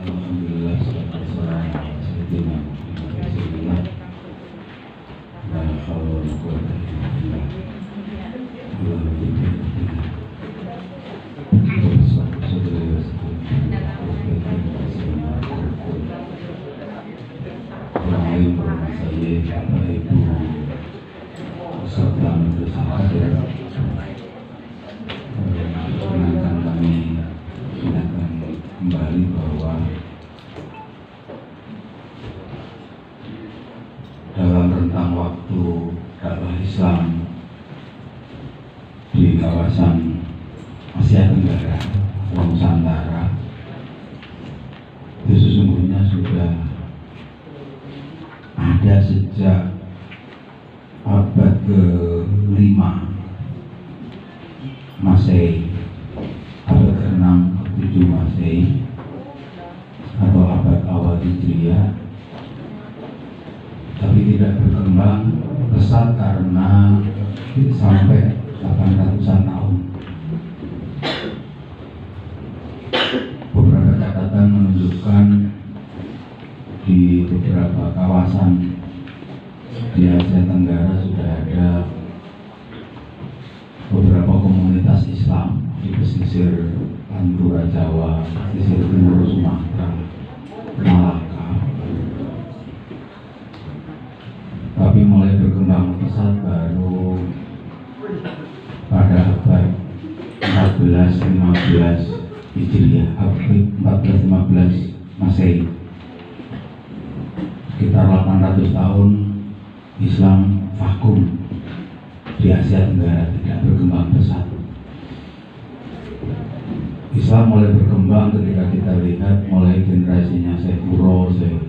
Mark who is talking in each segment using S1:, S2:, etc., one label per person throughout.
S1: Alhamdulillah seorang Sayyidina Rasulullah la haula wa la quwwata illa billah. Saya Bapak Ibu serta majelis hadir, perkenankan kami ingatkan kembali bahwa dalam rentang waktu dakwah Islam di kawasan Asia Tenggara atau Nusantara itu sesungguhnya sudah ada sejak abad ke-5 Masehi, abad ke-6 ke-7 Masehi atau abad awal Hijriah, tapi tidak berkembang pesat karena sampai 800-an tahun. Beberapa catatan menunjukkan di beberapa kawasan di Asia Tenggara sudah ada beberapa komunitas Islam di pesisir Pantura Jawa, pesisir timur Sumatera, Malaka. Tapi mulai berkembang pesat baru pada abad 14-15 Hijriah, abad 14-15 Masehi. Sekitar 800 tahun Islam vakum di Asia Tenggara, tidak berkembang pesat. Islam mulai berkembang ketika kita lihat mulai generasinya Syekh Kuro, Syekh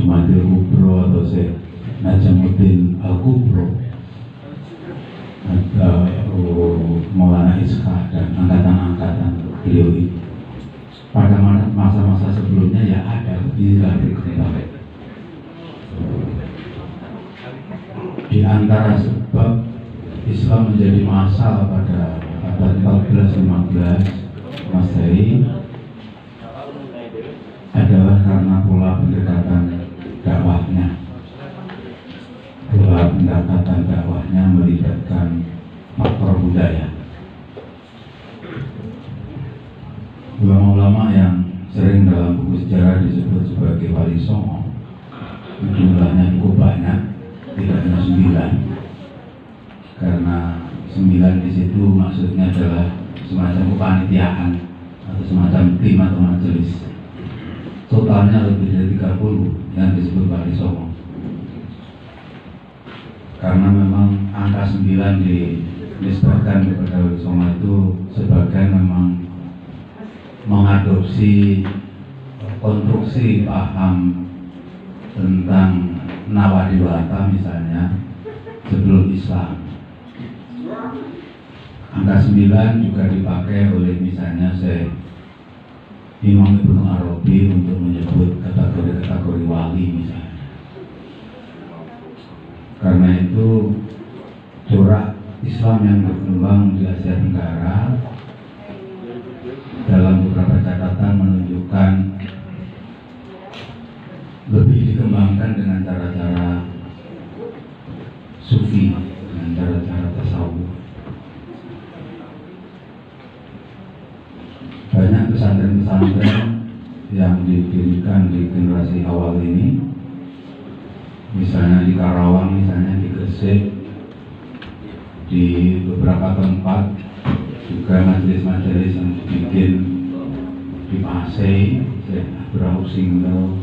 S1: Jumadil Kubro atau Syekh Najamuddin Al-Kubro, Maulana Iskak dan angkatan-angkatan beliau itu. Pada masa-masa sebelumnya ya ada, tidak berkembang. Di antara sebab Islam menjadi massal pada abad 14-15 Masehi adalah karena pola pendekatan dakwahnya. Pola pendekatan dakwahnya melibatkan faktor budaya. Ulama-ulama yang sering dalam buku sejarah disebut sebagai wali songo, jumlahnya cukup banyak, tidak hanya 9, karena 9 di situ maksudnya adalah semacam kepanitiaan atau semacam tim atau majelis. Totalnya lebih dari 30 yang disebut wali songo. Karena memang angka 9 dinisbatkan kepada wali songo itu sebagai memang mengadopsi konstruksi paham tentang Nawadiwata misalnya sebelum Islam. Angka 9 juga dipakai oleh misalnya Syekh Imam Ibnu Arabi untuk menyebut kategori-kategori wali misalnya. Karena itu corak Islam yang berkembang di Asia Tenggara dalam beberapa catatan menunjukkan lebih dikembangkan dengan cara-cara sufi, dengan cara-cara tasawuf. Banyak pesantren-pesantren yang didirikan di generasi awal ini, misalnya di Karawang, misalnya di Gresik, di beberapa tempat juga majelis-majelis yang dibikin di Pasai, Syekh Abdurrahman Singlo,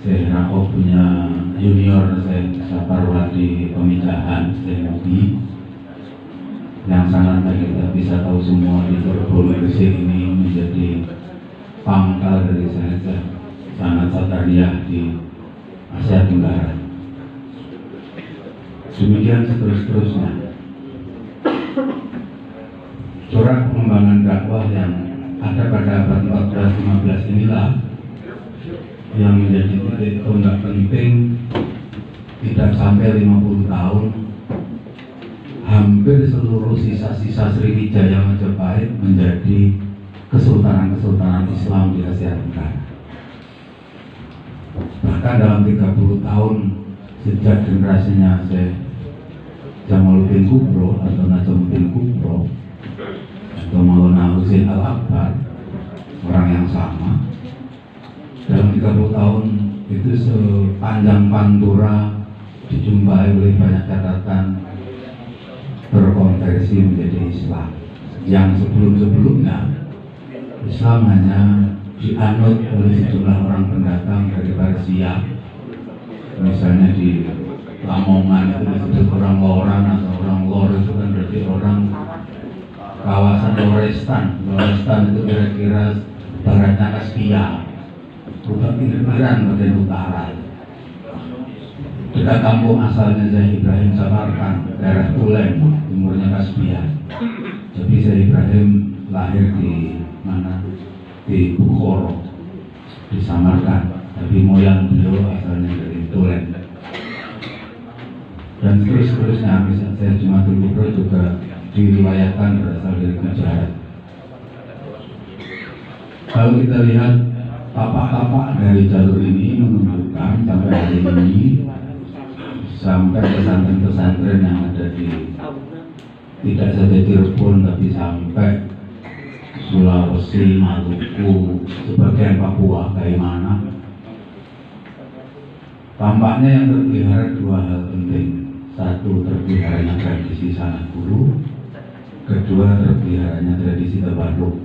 S1: Syekh Rako punya junior Syekh Saparwadi Pemijahan, Syekh Mubi, yang sangat kita bisa tahu semua di Cirebon Gresik ini menjadi pangkal dari sanad Satariyah di Asia Tenggara. Demikian seterusnya. Corak pengembangan dakwah yang ada pada abad 14-15 inilah yang menjadi titik tonggak penting. Tidak sampai 50 tahun hampir seluruh sisa-sisa Sriwijaya Majapahit menjadi kesultanan-kesultanan Islam di Asia Tenggara. Bahkan dalam 30 tahun sejak generasinya Syekh Jamaluddin Kubro atau Najamuddin Kubro atau Maulana Husain Al-Akbar, orang yang sama, dalam 30 tahun itu sepanjang Pantura dijumpai oleh banyak catatan berkonversi menjadi Islam. Yang sebelum-sebelumnya Islam hanya dianut oleh sejumlah orang pendatang dari Persia, misalnya di Lamongan itu disebut orang Loran atau orang Lor, itu kan berarti orang kawasan Lorestan. Lorestan itu kira-kira baratnya Kaspia, bukan pinggiran bagian utara. Dekat kampung asalnya Syekh Ibrahim Samarkand, daerah Tulen, timurnya Kaspia. Jadi Syekh Ibrahim lahir di mana? Di Bukhara, di Samarkand. Tapi moyang beliau asalnya dari Tulen. Dan terus-terusnya, misalnya Syekh Jumatul Kubro juga diriwayatkan berasal dari Gujarat. Kalau kita lihat tapak-tapak dari jalur ini menunjukkan sampai hari ini, sampai pesantren-pesantren yang ada di tidak saja Cirebon tapi sampai Sulawesi, Maluku, sebagian Papua, Kaimana, tampaknya yang terpelihara dua hal penting. Satu, terpeliharanya tradisi sanak guru. Kedua, terpeliharanya tradisi tabarruk.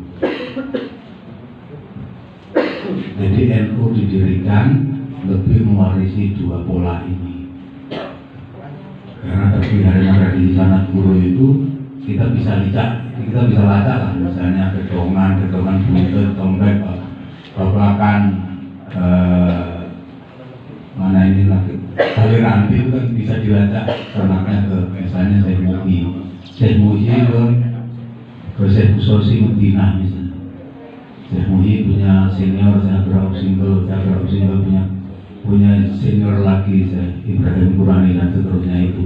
S1: Jadi NU didirikan lebih mewarisi dua pola ini. Karena terpeliharanya tradisi sanak guru itu kita bisa lacak lah, misalnya gedongan buntut, tombek, babakan, mana ini lagi aliran itu kan bisa dilacak ternaknya ke misalnya Syekh Muhi itu ke Syekh Usosi Medina misalnya. Syekh Muhi punya senior Syekh Abraham Singgel punya senior lagi Syekh Ibrahim Qurani dan seterusnya itu.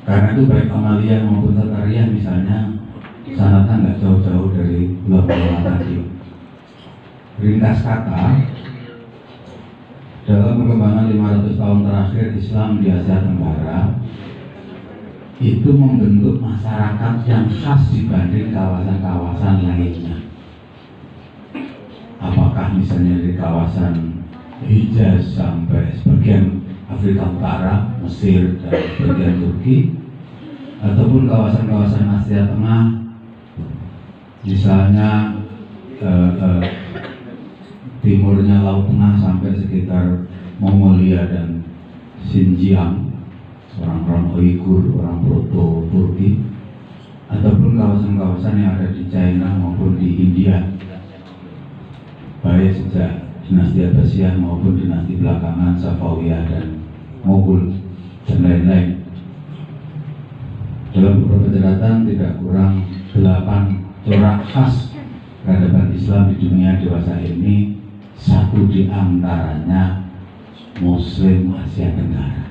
S1: Karena itu baik Amalia maupun Zakaria misalnya sanatnya nggak jauh-jauh dari dua-dua tadi. Ringkas kata, dalam perkembangan 500 tahun terakhir Islam di Asia Tenggara itu membentuk masyarakat yang khas dibanding kawasan-kawasan lainnya. Apakah misalnya di kawasan Hijaz sampai sebagian Afrika Utara, Mesir dan sebagian Turki, ataupun kawasan-kawasan Asia Tengah, misalnya timurnya Laut Tengah sampai sekitar Mongolia dan Xinjiang, orang-orang Uighur, orang Proto-Turki, ataupun kawasan-kawasan yang ada di China maupun di India, baik sejak dinasti Abbasiyah maupun dinasti belakangan Safawiyah dan Mughul dan lain-lain. Dalam beberapa catatan tidak kurang 8 corak khas peradaban Islam di dunia dewasa ini. Satu di antaranya Muslim Asia Tenggara.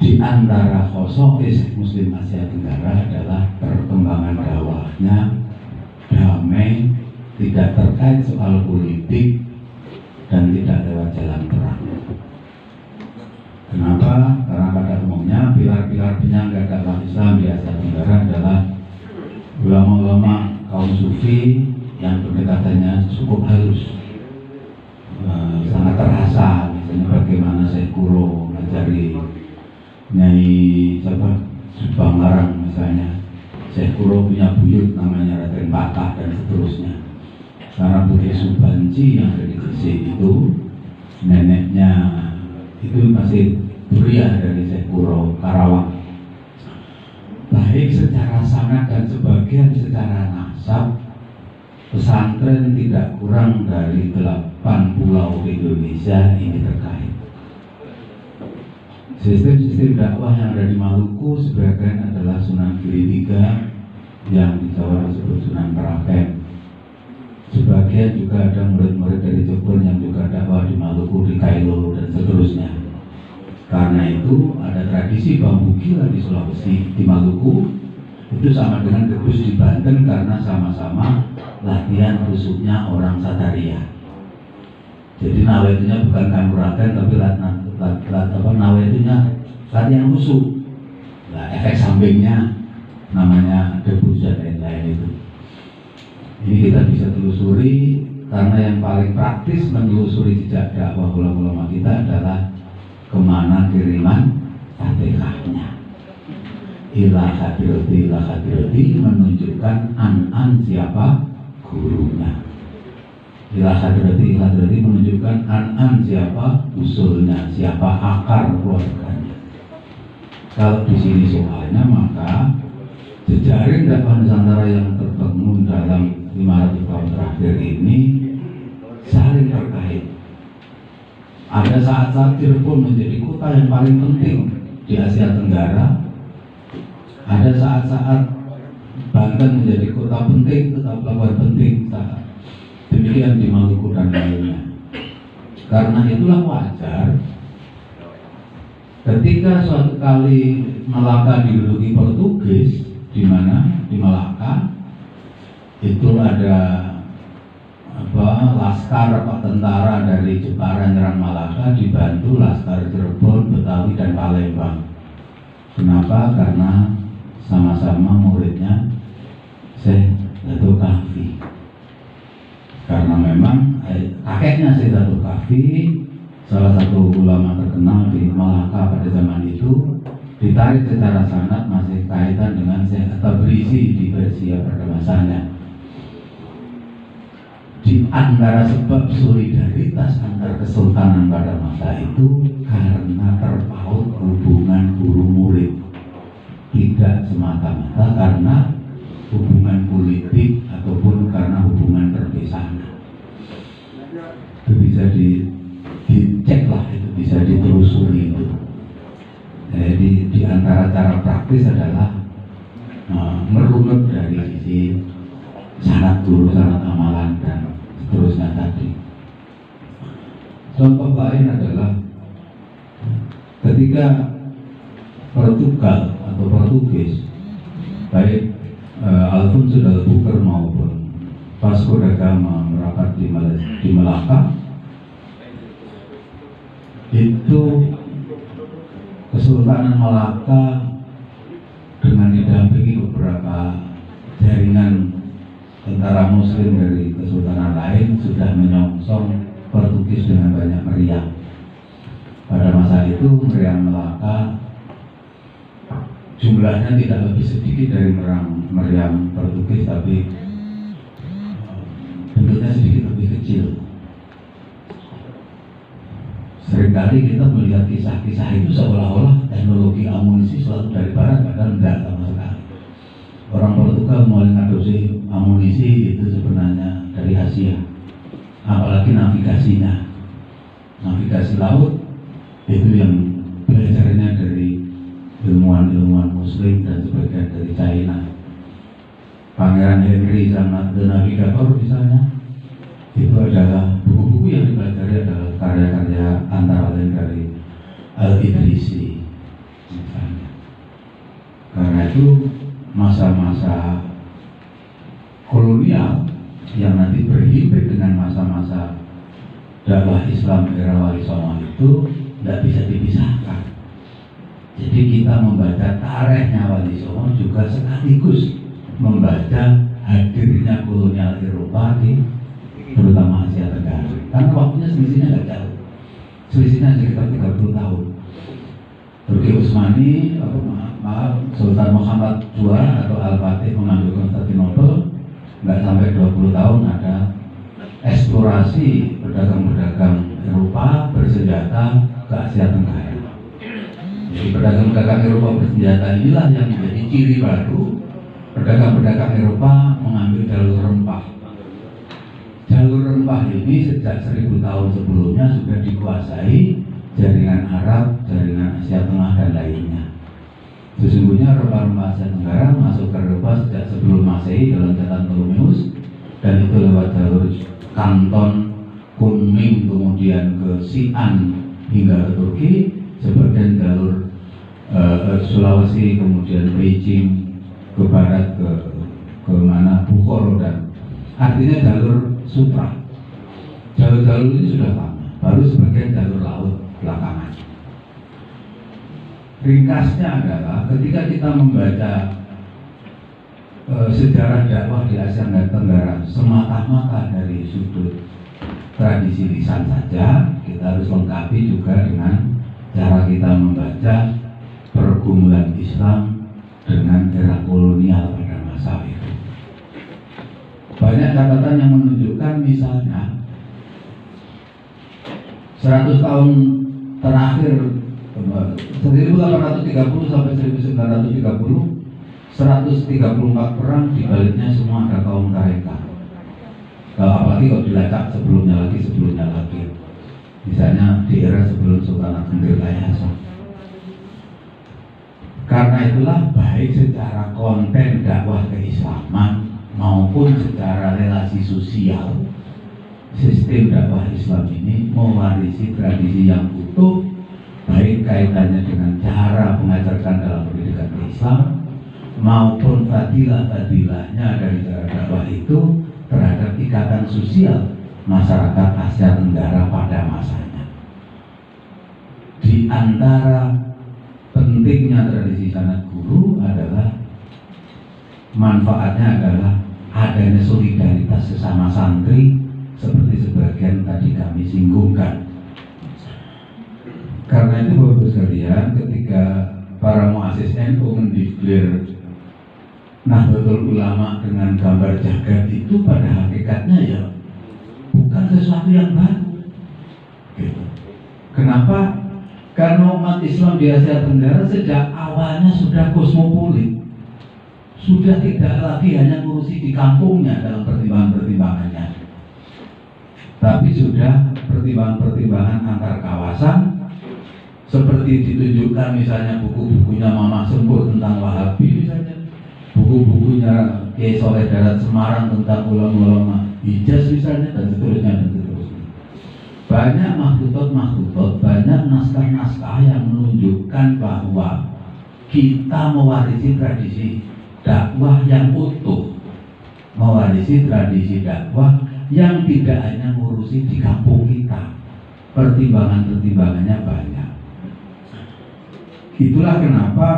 S1: Di antara khosais Muslim Asia Tenggara adalah perkembangan dakwahnya damai, tidak terkait soal politik dan tidak lewat jalan perang. Kenapa? Karena pada umumnya pilar-pilar penyangga dakwah Islam di Asia Tenggara adalah ulama-ulama kaum sufi yang pendekatannya cukup halus, sangat terasa. Misalnya bagaimana Syekh Kuro ngajari Nyai Subang Larang, misalnya Syekh Kuro punya buyut namanya Raden Patah dan seterusnya. Karena Budi Subanci yang ada di Gresik itu neneknya itu masih Buria dari Syekh Kuro Karawang. Baik secara sanad dan sebagian secara nasab, pesantren tidak kurang dari 8 pulau di Indonesia ini terkait. Sistem-sistem dakwah yang ada di Maluku sebagian adalah Sunan Giri 3 yang di Jawa disebut Sunan Prapen. Sebagian juga ada murid-murid dari Jepun yang juga dakwah di Maluku, di Kailo dan seterusnya. Karena itu ada tradisi bambu gila di Sulawesi, di Maluku itu sama dengan Gebus di Banten karena sama-sama latihan rusuknya orang Sataria. Jadi nawaitunya bukan kanuragan tapi nawaitunya latihan khusyuk. Nah, efek sampingnya namanya debu dan lain-lain itu. Ini kita bisa telusuri karena yang paling praktis menelusuri jejak dakwah ulama-ulama kita adalah kemana kiriman Fatihahnya. Ila hadirati menunjukkan an siapa gurunya. Ila hadirati menunjukkan an siapa usulnya, siapa akar keluarganya. Kalau di sini soalnya maka jejaring dakwah Nusantara yang terbangun dalam 500 tahun terakhir ini saling terkait. Ada saat-saat Cirebon menjadi kota yang paling penting di Asia Tenggara. Ada saat-saat Banten menjadi kota penting, kota pelabuhan penting. Demikian di Maluku dan lainnya. Karena itulah wajar ketika suatu kali Malaka diduduki Portugis, di mana di Malaka itu ada laskar tentara dari Jepara nyerang Malaka dibantu laskar Cirebon, Betawi dan Palembang. Kenapa? Karena sama-sama muridnya Syekh Datuk Kahfi. Karena memang kakeknya Syekh Datuk Kahfi, salah satu ulama terkenal di Malaka pada zaman itu, ditarik secara sanad masih kaitan dengan Syekh Tabrizi di Persia pada masanya. Di antara sebab solidaritas antar kesultanan pada masa itu karena terpaut hubungan guru murid, tidak semata-mata karena hubungan politik ataupun karena hubungan perpisahan. Itu bisa dicek lah, itu bisa ditelusuri itu. Jadi di antara cara praktis adalah merunut dari sisi sanad guru, sanad amalan dan seterusnya tadi. Contoh lain adalah ketika Portugal atau Portugis, baik Alfonso de Albuquerque maupun Vasco da Gama merapat di Malaka, itu Kesultanan Malaka dengan didampingi beberapa jaringan tentara muslim dari kesultanan lain sudah menyongsong Portugis dengan banyak meriam. Pada masa itu meriam Malaka jumlahnya tidak lebih sedikit dari meriam Portugis, tapi bentuknya sedikit lebih kecil. Seringkali kita melihat kisah-kisah itu seolah-olah teknologi amunisi selalu dari barat, padahal tidak sama sekali. Orang Portugal mulai mengadopsi amunisi itu sebenarnya dari Asia, apalagi navigasinya, navigasi laut itu yang belajarnya dari ilmuwan-ilmuwan Muslim dan sebagian dari China. Pangeran Henry sama The Navigator misalnya, itu adalah buku-buku yang dipelajari adalah karya-karya antara lain dari Al-Idrisi misalnya. Karena itu masa-masa kolonial yang nanti berhimpit dengan masa-masa dakwah Islam era Wali Songo itu tidak bisa dipisahkan. Jadi kita membaca tarikhnya Wali Songo juga sekaligus membaca hadirnya kolonial Eropa di terutama Asia Tenggara. Karena waktunya selisihnya tidak jauh, selisihnya sekitar 30 tahun. Turki Utsmani, Sultan Muhammad II atau Al-Fatih mengambil Konstantinopel, nggak sampai 20 tahun ada eksplorasi pedagang-pedagang Eropa bersenjata ke Asia Tenggara. Jadi pedagang-pedagang Eropa bersenjata inilah yang menjadi ciri baru pedagang-pedagang Eropa mengambil jalur rempah. Jalur rempah ini sejak 1000 tahun sebelumnya sudah dikuasai jaringan Arab, jaringan Asia Tengah dan lainnya. Sesungguhnya rempah-rempah Asia Tenggara masuk ke Eropa sejak sebelum Masehi dalam catatan Ptolemeus, dan itu lewat jalur Kanton, Kunming, kemudian ke Xi'an hingga ke Turki, sebagian jalur Sulawesi, kemudian Beijing ke barat ke mana Bukhara, dan artinya jalur sutra. Jalur-jalur ini sudah lama, baru sebagian jalur laut belakangan. Ringkasnya adalah ketika kita membaca sejarah dakwah di Asia Tenggara semata-mata dari sudut tradisi lisan saja, kita harus lengkapi juga dengan cara kita membaca pergumulan Islam dengan era kolonial pada masa itu. Banyak catatan yang menunjukkan misalnya 100 tahun terakhir 1830 sampai 1930 134 perang, di baliknya semua ada kaum Tarekat. Apalagi kalau dilacak sebelumnya lagi. Misalnya di era sebelum Sultan Ageng Tirtayasa. Karena itulah baik secara konten dakwah keislaman maupun secara relasi sosial, sistem dakwah Islam ini mewarisi tradisi yang utuh, baik kaitannya dengan cara mengajarkan dalam pendidikan Islam maupun fadilah-fadilahnya dari cara dakwah itu terhadap ikatan sosial masyarakat Asia Tenggara pada masanya. Di antara pentingnya tradisi sanad guru adalah manfaatnya adalah adanya solidaritas sesama santri seperti sebagian tadi kami singgungkan. Karena itu Bapak sekalian, ketika para muassis NU mendeklar Nahdlatul Ulama dengan gambar jagat itu pada hakikatnya ya bukan sesuatu yang baru gitu. Kenapa? Karena umat Islam di Asia Tenggara sejak awalnya sudah kosmopolit, sudah tidak lagi hanya ngurusi di kampungnya dalam pertimbangan-pertimbangannya, tapi sudah pertimbangan-pertimbangan antar kawasan, seperti ditunjukkan misalnya buku-bukunya Mama Sempur tentang Wahabi misalnya, buku-bukunya Kiai Soleh Darat Semarang tentang ulama-ulama Hijaz misalnya, dan seterusnya. Banyak makhluk-makhluk, banyak naskah-naskah yang menunjukkan bahwa kita mewarisi tradisi dakwah yang utuh, mewarisi tradisi dakwah yang tidak hanya ngurusi di kampung kita, pertimbangan-pertimbangannya banyak. Itulah kenapa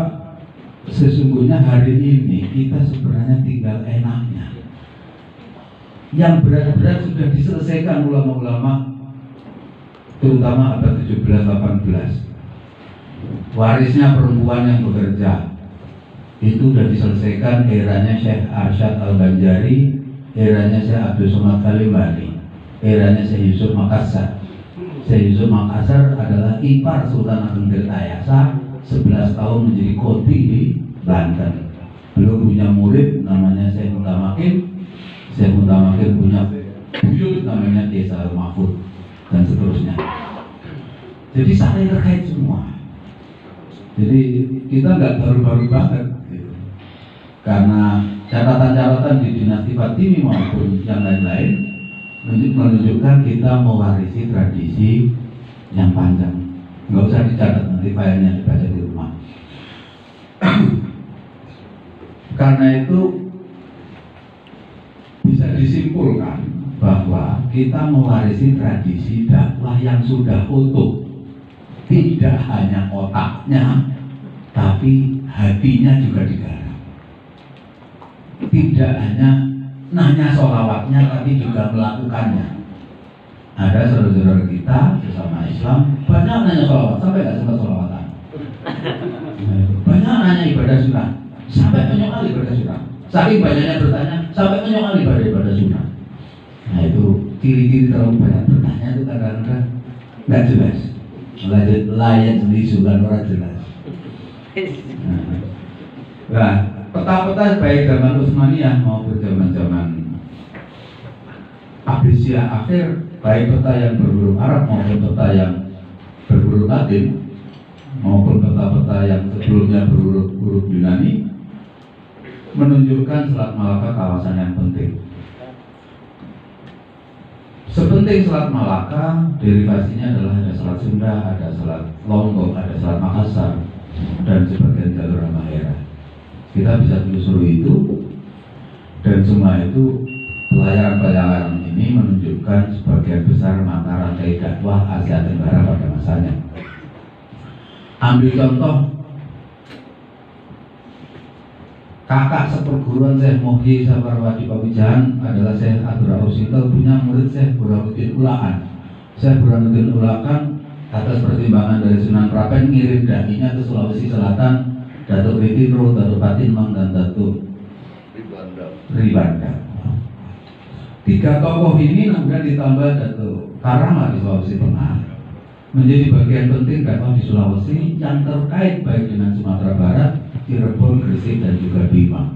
S1: sesungguhnya hari ini kita sebenarnya tinggal enaknya. Yang berat-berat sudah diselesaikan ulama-ulama, terutama abad 17-18. Warisnya perempuan yang bekerja itu sudah diselesaikan eranya Syekh Arsyad Al-Banjari, eranya Syekh Abdul Somad Kalimbani, eranya Syekh Yusuf Makassar. Syekh Yusuf Makassar adalah ipar Sultan Ageng Tirtayasa, 11 tahun menjadi kodi di Banten. Beliau punya murid namanya Syekh Mutamakin. Syekh Mutamakin punya buyut namanya Kiai Sahrul Mahfud, dan seterusnya. Jadi saling terkait semua. Jadi kita nggak baru-baru banget gitu. Karena catatan-catatan di dinasti Fatimi maupun yang lain-lain menunjukkan kita mewarisi tradisi yang panjang. Nggak usah dicatat, nanti filenya dibaca di rumah. Karena itu bisa disimpulkan bahwa kita mewarisi tradisi dakwah yang sudah utuh, tidak hanya otaknya, tapi hatinya juga digarap. Tidak hanya nanya sholawatnya, tapi juga melakukannya. Ada saudara-saudara kita sesama Islam banyak nanya sholawat sampai nggak sempat sholawatan. Banyak nanya ibadah sunnah sampai menyoal ibadah sunnah. Saking banyaknya bertanya sampai menyoal ibadah sunnah. Nah itu ciri-ciri terlalu banyak bertanya itu kadang-kadang nggak jelas. Layak sendiri sudah orang jelas. Nah, peta-peta baik zaman Utsmaniyah maupun zaman-zaman Abbasiyah akhir, baik peta yang berhuruf Arab maupun peta yang berhuruf Latin maupun peta-peta yang sebelumnya berhuruf Yunani, menunjukkan Selat Malaka kawasan yang penting. Sepenting Selat Malaka, derivasinya adalah ada Selat Sunda, ada Selat Lombok, ada Selat Makassar, dan sebagian jalur Halmahera. Kita bisa telusuri itu, dan semua itu pelayaran-pelayaran ini menunjukkan sebagian besar bahasanya. Ambil contoh kakak seperguruan Syekh Muhyi Saparwadi Pawijahan adalah Syekh Abdul Rauf Sintel, punya murid Syekh Burhanuddin Ulakan. Syekh Burhanuddin Ulakan atas pertimbangan dari Sunan Prapen ngirim dakinya ke Sulawesi Selatan, Datuk Ritiro, Datuk Patinmang, dan Datuk Ribanda. 3 tokoh ini kemudian ditambah Datuk Karama di Sulawesi Tengah, menjadi bagian penting dakwah di Sulawesi yang terkait baik dengan Sumatera Barat, Cirebon, Gresik, dan juga Bima.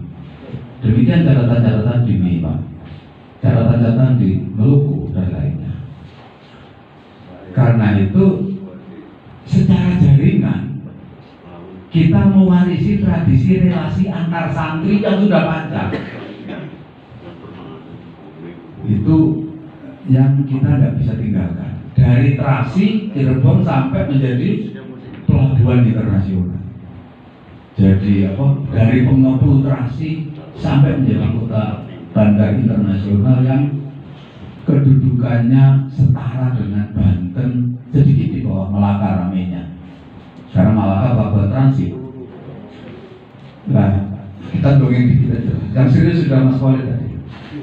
S1: Demikian catatan-catatan di Bima, catatan-catatan di Maluku dan lainnya. Karena itu secara jaringan kita mewarisi tradisi relasi antar santri yang sudah panjang. Itu yang kita nggak bisa tinggalkan. Dari Trasi, Cirebon sampai menjadi pelabuhan internasional. Jadi dari Pengepul Trasi sampai menjadi kota bandar internasional yang kedudukannya setara dengan Banten, sedikit di bawah Malaka ramenya. Karena Malaka pelabuhan transit. Nah, kita dongeng dikit aja. Yang serius sudah Mas Khalid tadi.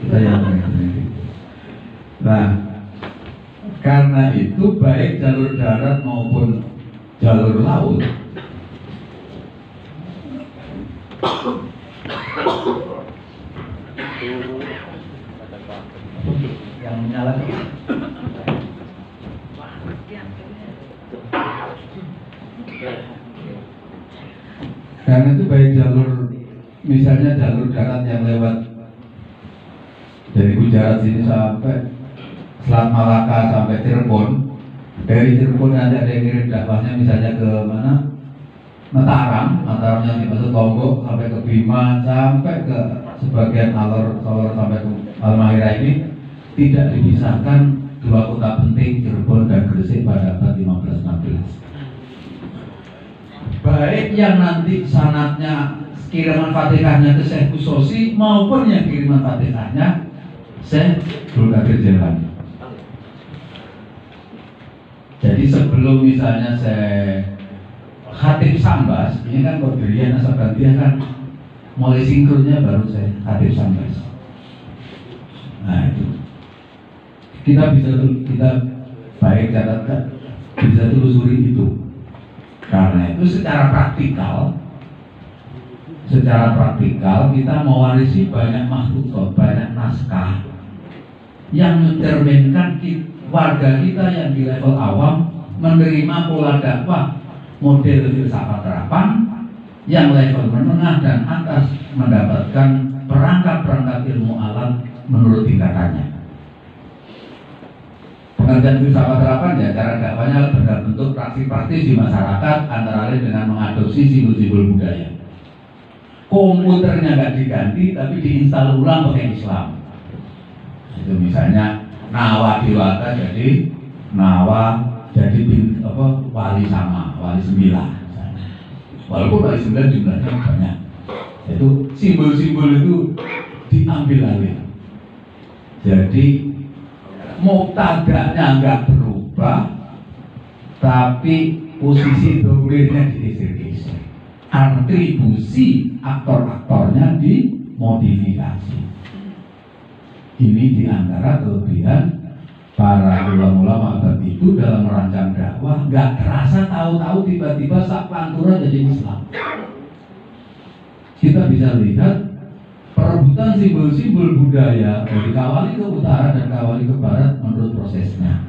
S1: Kita yang dongeng. Nah, karena itu baik jalur darat maupun jalur laut yang menyala. Karena itu baik jalur, misalnya jalur darat yang lewat dari Gujarat sini sampai Selat Malaka sampai Cirebon, dari Cirebon nanti ada yang ngirim dakwahnya misalnya ke mana? Mataram yang dimaksud Lombok sampai ke Bima sampai ke sebagian alor sampai ke Halmahera ini tidak dipisahkan 2 kota penting Cirebon dan Gresik pada abad 15-16. Baik yang nanti sanadnya kiriman Fatihahnya ke Syekh Kusosi maupun yang kiriman Fatihahnya Syekh Abdul Qadir Jailani. Jadi sebelum misalnya saya Khatib Sambas, ini kan Qadiriyah Nasabandiyah kan mulai sinkronnya baru saya Khatib Sambas. Nah itu kita baik catatkan, bisa telusuri itu. Karena itu secara praktikal kita mewarisi banyak makhluk, banyak naskah yang mencerminkan warga kita yang di level awam menerima pola dakwah model filsafat terapan, yang level menengah dan atas mendapatkan perangkat-perangkat ilmu alam menurut tingkatannya. Pengertian filsafat terapan ya cara dakwahnya berbentuk praktis di masyarakat, antara lain dengan mengadopsi simbol-simbol budaya. Komputernya nggak diganti tapi diinstal ulang pakai Islam. Itu misalnya Nawa Dewata jadi Nawa jadi wali 9. Walaupun wali 9 jumlahnya banyak. Itu simbol-simbol itu diambil alih. Jadi mubtada'nya nggak berubah, tapi posisi domirnya digeser-geser. Atribusi aktor-aktornya dimodifikasi. Ini diantara kelebihan para ulama-ulama abad itu dalam merancang dakwah, nggak terasa tahu-tahu tiba-tiba sak pantura jadi Islam. Kita bisa lihat perebutan simbol-simbol budaya dari Kawali ke utara dan Kawali ke barat menurut prosesnya.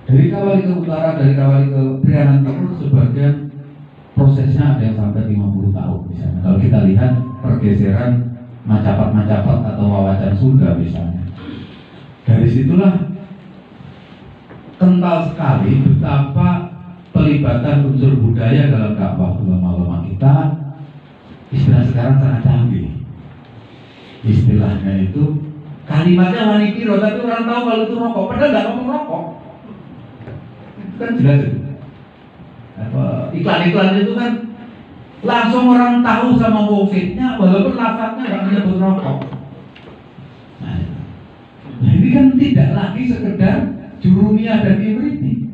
S1: Dari Kawali ke utara, dari Kawali ke Priangan Timur sebagian prosesnya ada yang sampai 50 tahun misalnya. Kalau kita lihat pergeseran Macapat atau Wawacan Sunda misalnya. Dari situlah kental sekali betapa pelibatan unsur budaya dalam dakwah ulama-ulama kita. Istilah sekarang sangat canggih. Istilahnya itu kalimatnya wani piro, tapi orang tahu kalau itu rokok, padahal nggak ngomong rokok. Itu kan jelas itu. Iklan-iklan itu kan langsung orang tahu sama COVID-nya, walaupun lafadznya nggak menyebut rokok. Nah, ini kan tidak lagi sekedar jurumiyah dan ibriti.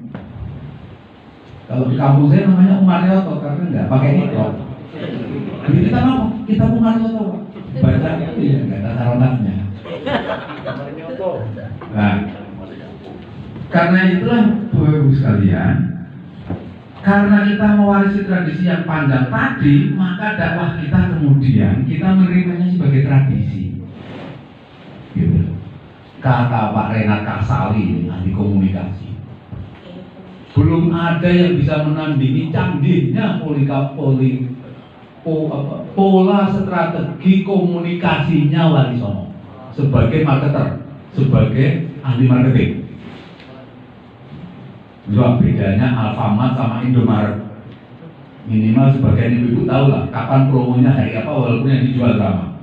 S1: Kalau di kampung saya namanya Umaryoto karena nggak pakai ikro. Jadi kita mau kita Umaryoto, baca ya nggak ada sarannya. Nah, karena itulah Bapak-Ibu sekalian, karena kita mewarisi tradisi yang panjang tadi, maka dakwah kita kemudian kita menerimanya sebagai tradisi. Gitu. Kata Pak Renat Kasali ahli komunikasi, belum ada yang bisa menandingi canggihnya pola strategi komunikasinya Wali Songo sebagai marketer, sebagai ahli marketing. Juga bedanya Alfamart sama Indomaret. Minimal sebagian ibu tahu lah kapan promonya hari apa walaupun yang dijual sama.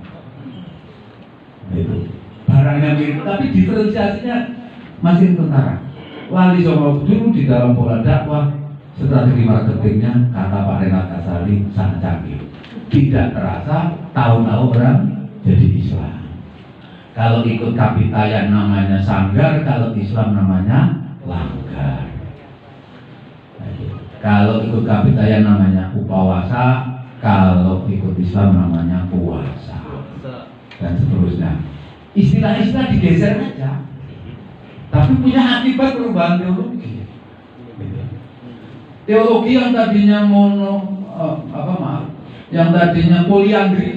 S1: Itu barangnya mirip tapi diferensiasinya masih tentara. Wali Songo dulu di dalam pola dakwah strategi marketingnya kata Pak Renat Kasali sangat canggih. Tidak terasa tahun-tahun orang jadi Islam. Kalau ikut Kapitayan namanya sanggar, kalau Islam namanya langgar. Kalau ikut Kapitayan namanya upawasa, kalau ikut Islam namanya puasa, dan seterusnya. Istilah-istilah digeser aja, tapi punya akibat perubahan teologi. Teologi yang tadinya yang tadinya poliandri,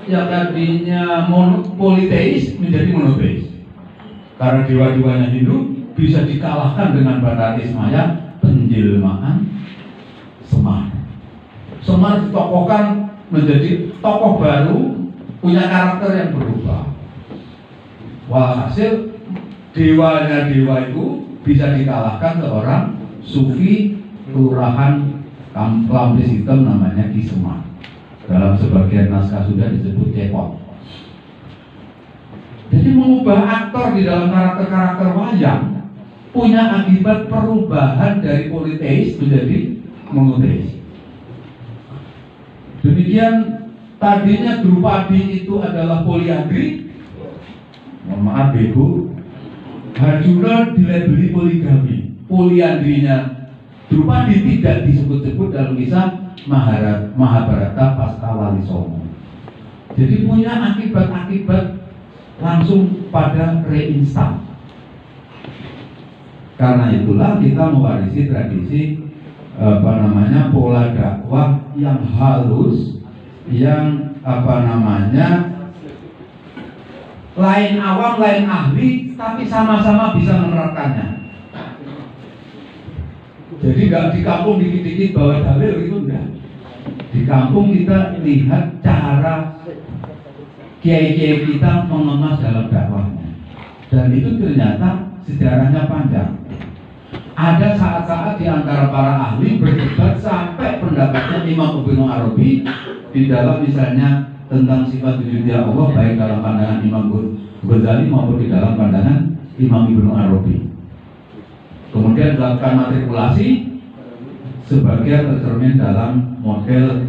S1: yang tadinya politeis menjadi monoteis. Karena dewa-dewanya Hindu bisa dikalahkan dengan Banda Ismaya, penjelmaan Semar. Semar ditokohkan menjadi tokoh baru, punya karakter yang berubah. Walhasil dewanya dewa itu bisa dikalahkan seorang sufi kelurahan Lampis Hitam namanya Ki Semar. Dalam sebagian naskah sudah disebut cepot. Jadi mengubah aktor di dalam karakter-karakter wayang punya akibat perubahan dari politeis menjadi monoteis. Demikian tadinya Drupadi itu adalah poliandri. Mohon maaf Ibu, Arjuna dilabeli poligami. Poliandrinya Drupadi tidak disebut-sebut dalam kisah Mahabharata pasca Wali Songo. Jadi punya akibat-akibat langsung pada reinstan. Karena itulah kita mewarisi tradisi pola dakwah yang halus, yang lain awam, lain ahli, tapi sama-sama bisa menerapkannya. Jadi nggak di kampung dikit-dikit bawa dalil itu enggak. Di kampung kita lihat cara kiai-kiai kita mengemas dalam dakwahnya, dan itu ternyata sejarahnya panjang. Ada saat-saat di antara para ahli berdebat sampai pendapatnya Imam Ibnu Arabi di dalam misalnya tentang sifat wujudnya Allah, baik dalam pandangan Imam Ghazali maupun di dalam pandangan Imam Ibnu Arabi. Kemudian dilakukan matrikulasi sebagian tercermin dalam model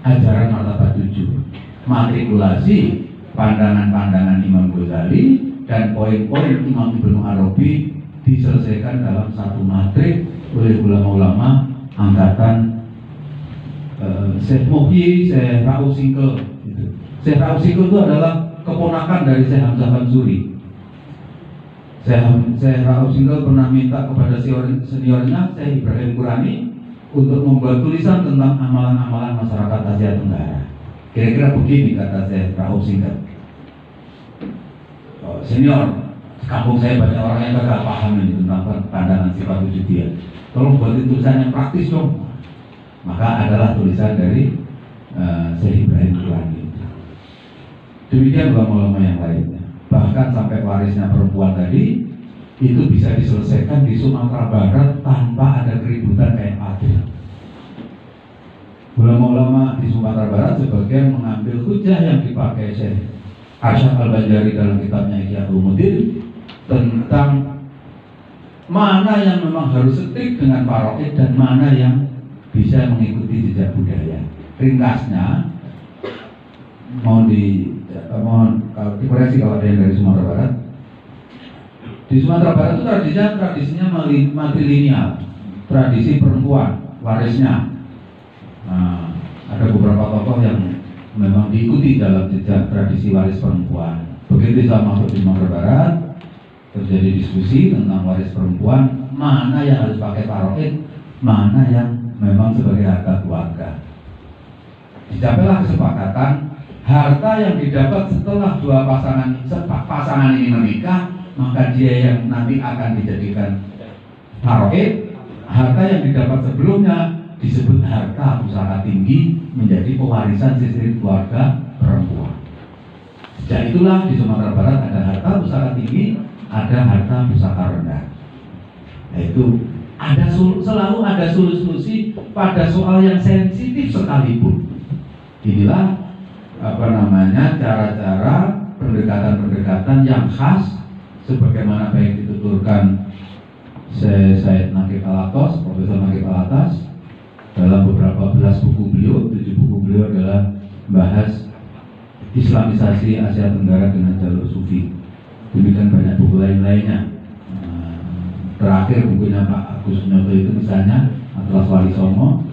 S1: ajaran martabat 7. Matrikulasi pandangan-pandangan Imam Ghazali dan poin-poin Imam Ibnu Arabi diselesaikan dalam satu matrik oleh ulama-ulama angkatan Syekh Muhyi, Syekh Rauf Singkel. Syekh Rauf Singkel itu adalah keponakan dari Syekh Hamzah Mansuri. Syekh Rauf Singkel pernah minta kepada seniornya Syekh Ibrahim Qurani untuk membuat tulisan tentang amalan-amalan masyarakat Asia Tenggara. Kira-kira begini kata Syekh Rauf Singkel, senior, kampung saya banyak orang yang gagal paham ini tentang pandangan sifat wujud dia. Tolong buatin tulisan yang praktis dong. Maka adalah tulisan dari Syekh Ibrahim Qurani. Demikian ulama-ulama yang lainnya. Bahkan sampai warisnya perempuan tadi itu bisa diselesaikan di Sumatera Barat tanpa ada keributan kayak Aceh. Ulama-ulama di Sumatera Barat sebagian mengambil hujah yang dipakai Syekh Arsyad Al-Banjari dalam kitabnya Ihya Ulumuddin tentang mana yang memang harus setik dengan faraid dan mana yang bisa mengikuti jejak budaya. Ringkasnya, mohon kalau dikoreksi kalau ada yang dari Sumatera Barat. Di Sumatera Barat itu tradisinya matrilineal. tradisi perempuan warisnya. Nah, ada beberapa tokoh yang memang diikuti dalam jejak tradisi waris perempuan. Begitu Islam masuk di Sumatera Barat, terjadi diskusi tentang waris perempuan, mana yang harus pakai paroid, mana yang memang sebagai harta keluarga. Dicapailah kesepakatan harta yang didapat setelah dua pasangan ini menikah, maka dia yang nanti akan dijadikan paroid. Harta yang didapat sebelumnya disebut harta pusaka tinggi, menjadi pewarisan sistem keluarga perempuan. Sejak itulah di Sumatera Barat ada harta pusaka tinggi, ada harta pusaka rendah. Yaitu selalu ada solusi pada soal yang sensitif sekalipun. Inilah cara-cara pendekatan-pendekatan yang khas sebagaimana baik dituturkan Syed Naqib Al-Atas, Profesor Naqib Al-Atas dalam beberapa belas buku beliau. 7 buku beliau adalah bahas Islamisasi Asia Tenggara dengan jalur sufi. Demikian banyak buku lainnya. Terakhir bukunya Pak Agus Sunyoto itu misalnya Atlas Wali Songo.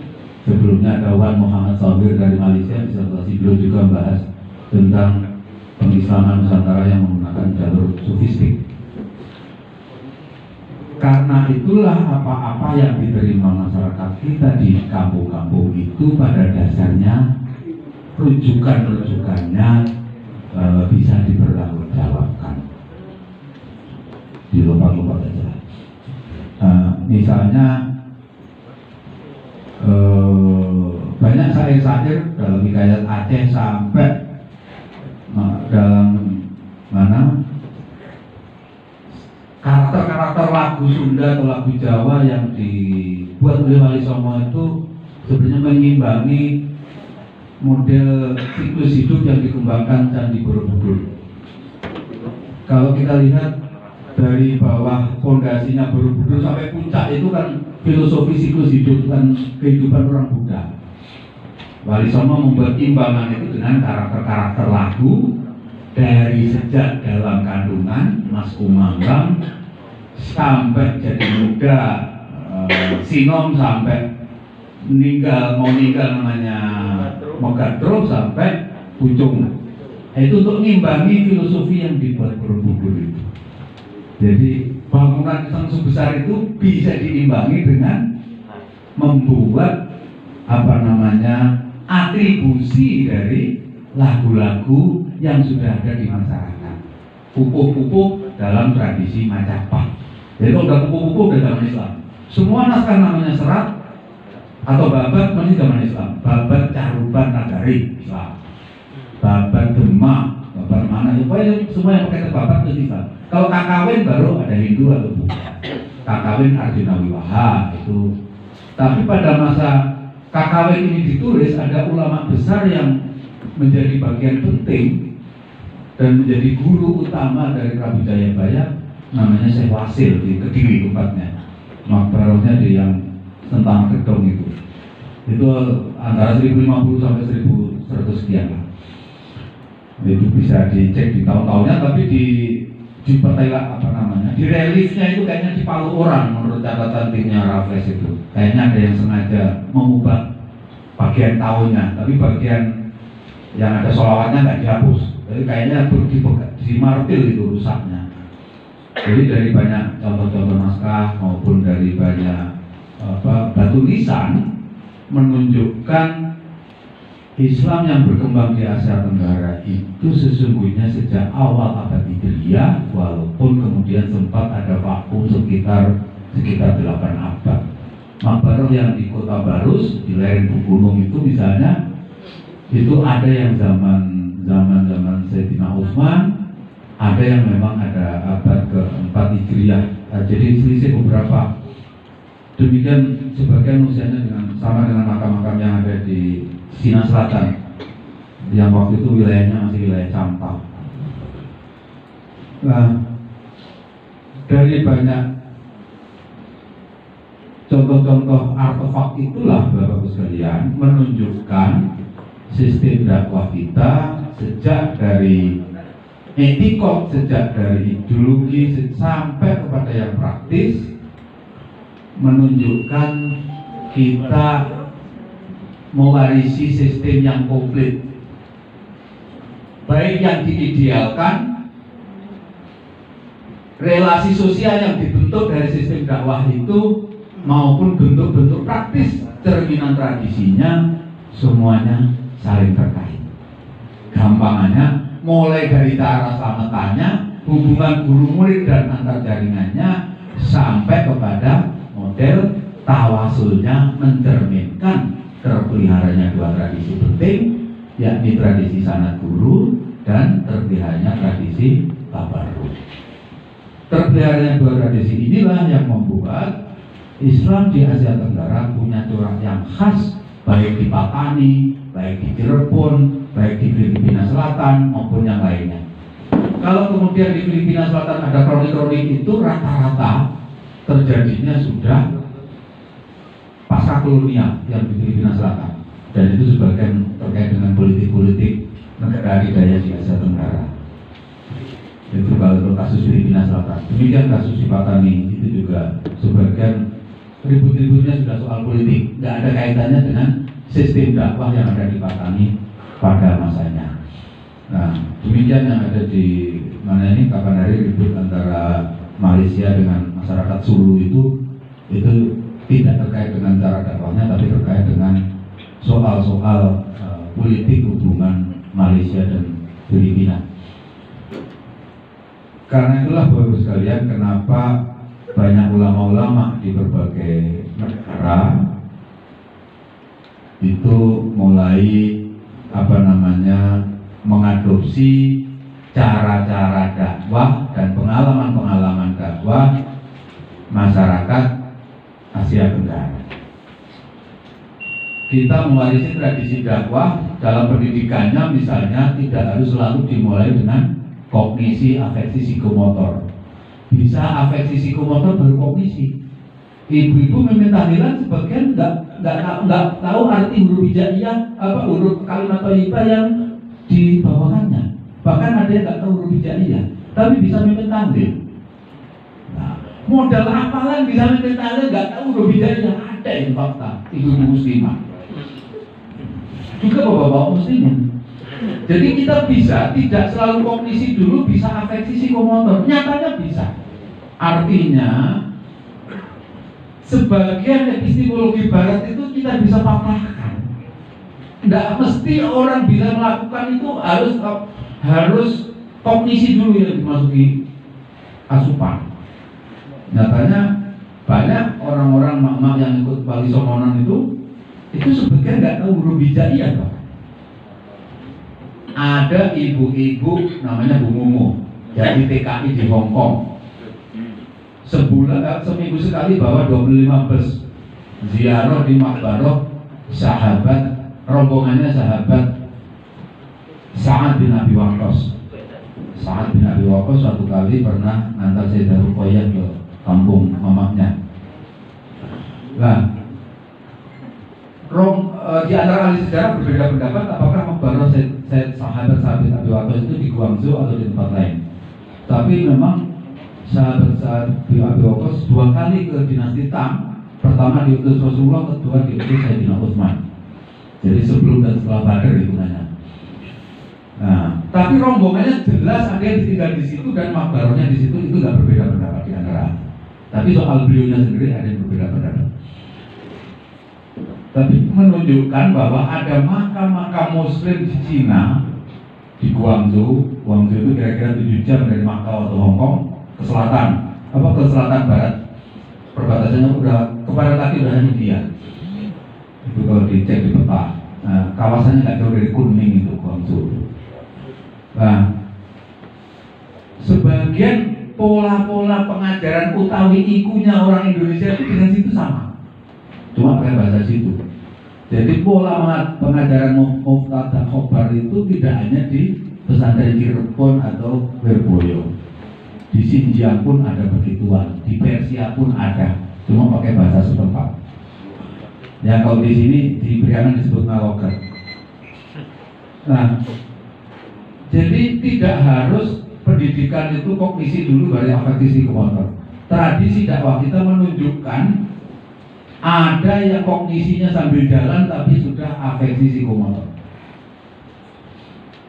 S1: Sebelumnya ada Wan Muhammad Sabir dari Malaysia, disertasi beliau juga membahas tentang pengislaman Nusantara yang menggunakan jalur sufistik. Karena itulah apa-apa yang diterima masyarakat kita di kampung-kampung itu pada dasarnya rujukan-rujukannya bisa dipertanggungjawabkan. Dilompat-lompat saja. Misalnya banyak syair-syair dalam hikayat Aceh sampai dalam mana karakter-karakter lagu Sunda atau lagu Jawa yang dibuat oleh Wali Songo itu sebenarnya mengimbangi model siklus hidup yang dikembangkan Candi Borobudur. Kalau kita lihat dari bawah fondasinya Borobudur sampai puncak itu kan filosofi siklus hidup dan kehidupan orang Buddha. Wali Songo membuat imbangan itu dengan karakter-karakter lagu dari sejak dalam kandungan Mas Kumanggang sampai jadi muda, Sinom sampai mau meninggal namanya Mogadro sampai Pucung. Itu untuk mengimbangi filosofi yang dibuat Borobudur itu. Jadi bangunan yang sebesar itu bisa diimbangi dengan membuat atribusi dari lagu-lagu yang sudah ada di masyarakat. Pupuk-pupuk dalam tradisi Majapahit. Jadi kalau udah pupuk-pupuk udah zaman Islam. Semua naskah namanya serat atau babat masih zaman Islam. Babat Caruban Nagari Islam. Babat Demak, babat mana ya, semua yang pakai babat itu Islam. Kalau kakawin baru ada Hindu atau Buddha. Kakawin Arjuna Wiwaha itu. Tapi pada masa kakawin ini ditulis ada ulama besar yang menjadi bagian penting dan menjadi guru utama dari Prabu Jayabaya, namanya Syekh Wasil di Kediri tempatnya. Makbarahnya di yang tentang Gedong itu antara 1050 sampai 1100 sekian lah. Itu bisa dicek di tahun-tahunnya, tapi di di reliefnya itu kayaknya di Palu orang menurut catatan timnya Raffles itu. Kayaknya ada yang sengaja mengubah bagian tahunnya, tapi bagian yang ada sholawatnya nggak dihapus. Jadi kayaknya dimartil itu rusaknya. Jadi dari banyak contoh-contoh naskah maupun dari banyak batu nisan menunjukkan Islam yang berkembang di Asia Tenggara itu sesungguhnya sejak awal abad Hijriah, walaupun kemudian sempat ada vakum sekitar 8 abad. Makbarah yang di Kota Barus di lereng gunung itu misalnya itu ada yang zaman Sayyidina Utsman, ada yang memang ada abad ke-4 Hijriah. Jadi selisih beberapa. Demikian sebagian usianya sama dengan makam-makam yang ada di Cina Selatan, yang waktu itu wilayahnya masih wilayah Campak. Nah, dari banyak contoh-contoh artefak itulah Bapak-Ibu sekalian menunjukkan sistem dakwah kita sejak dari etikot, sejak dari ideologi sampai kepada yang praktis menunjukkan kita mewarisi sistem yang komplit, baik yang diidealkan, relasi sosial yang dibentuk dari sistem dakwah itu, maupun bentuk-bentuk praktis cerminan tradisinya, semuanya saling terkait. Gampangannya, mulai dari cara selametannya, hubungan guru murid dan antar jaringannya, sampai kepada model tawasulnya mencerminkan terpeliharanya dua tradisi penting, yakni tradisi sanad guru dan terpeliharanya tradisi tabarruk. Terpeliharanya dua tradisi inilah yang membuat Islam di Asia Tenggara punya corak yang khas, baik di Patani, baik di Cirebon, baik di Filipina Selatan maupun yang lainnya. Kalau kemudian di Filipina Selatan ada kronik-kronik itu, rata-rata terjadinya sudah pasca kolonial yang di Filipina Selatan, dan itu sebagian terkait dengan politik-politik negara adidaya di Asia Tenggara. Itu kalau kasus Filipina Selatan. Demikian kasus di Patani itu juga sebagian ribut-ributnya sudah soal politik, nggak ada kaitannya dengan sistem dakwah yang ada di Patani pada masanya. Nah, demikian yang ada di mana ini, kapan hari ribut antara Malaysia dengan masyarakat Sulu itu tidak terkait dengan cara dakwahnya, tapi terkait dengan soal-soal politik hubungan Malaysia dan Filipina. Karena itulah Bapak-Ibu sekalian, kenapa banyak ulama-ulama di berbagai negara itu mulai mengadopsi cara-cara dakwah dan pengalaman-pengalaman dakwah masyarakat Asia Tenggara. Kita mewarisi tradisi dakwah dalam pendidikannya, misalnya tidak harus selalu dimulai dengan kognisi afeksi psikomotor. Bisa afeksi psikomotor baru kognisi. Ibu-ibu mimin tahlilan sebagian nggak tahu arti huruf hijaiyah, huruf kalimat thayyibah yang dibawakannya. Bahkan ada yang nggak tahu huruf hijaiyah, tapi bisa mimin tahlil. Nah, modal hafalan bisa mimin tahlil, nggak tahu huruf hijaiyah, ada yang fakta. Ibu-ibu muslimah, juga bapak-bapak muslimin. Jadi kita bisa tidak selalu kognisi dulu, bisa afeksi psikomotor. Nyatanya bisa. Artinya sebagian epistemologi barat itu kita bisa patahkan. Tidak mesti orang bisa melakukan itu harus kognisi dulu yang dimasuki asupan. Nyatanya banyak orang-orang mak-mak yang ikut Wali Songonan itu sebagian nggak tahu huruf hijaiyah, Pak. Ada ibu-ibu namanya Bu Mumu, jadi TKI di Hong Kong. Seminggu sekali bawa 25 bus ziarah di makbarah sahabat, rombongannya sahabat Sa'ad bin Abi Waqqas. Sa'ad bin Abi Waqqas suatu kali pernah ngantar Sayyidah Ruqayyah ke kampung mamanya. Nah, di antara ahli sejarah berbeda pendapat apakah makbarah sahabat Abi Waqqas itu di Guangzhou atau di tempat lain. Tapi memang sahabat Abi Waqqas dua kali ke dinasti Tang, pertama diutus Rasulullah, kedua diutus Sayyidina Utsman. Jadi sebelum dan setelah Badar hitungannya. Nah, tapi rombongannya jelas ada yang ditinggal di situ dan makbarahnya di situ, itu nggak berbeda pendapat di antara. Tapi soal beliaunya sendiri ada yang berbeda pendapat. Tapi menunjukkan bahwa ada makam-makam Muslim di Cina, di Guangzhou. Guangzhou itu kira-kira 7 jam dari Makau atau Hong Kong ke selatan, ke selatan barat. Perbatasannya udah kepada kaki udah India. Itu kalau dicek di peta. Nah, kawasannya nggak jauh dari Kunming itu Guangzhou. Nah, sebagian pola-pola pengajaran utawi ikunya orang Indonesia itu dengan situ sama, cuma pakai bahasa situ. Jadi pola pengajaran Muqtada Khobar itu tidak hanya di pesantren Cirebon atau Lirboyo, di Xinjiang pun ada begituan, di Persia pun ada, cuma pakai bahasa setempat. Ya kalau di sini di Priangan disebut Ngalogat. Nah, jadi tidak harus pendidikan itu kognisi dulu dari afeksi psikomotor. Tradisi dakwah kita menunjukkan Ada yang kognisinya sambil jalan tapi sudah afeksi psikomotor.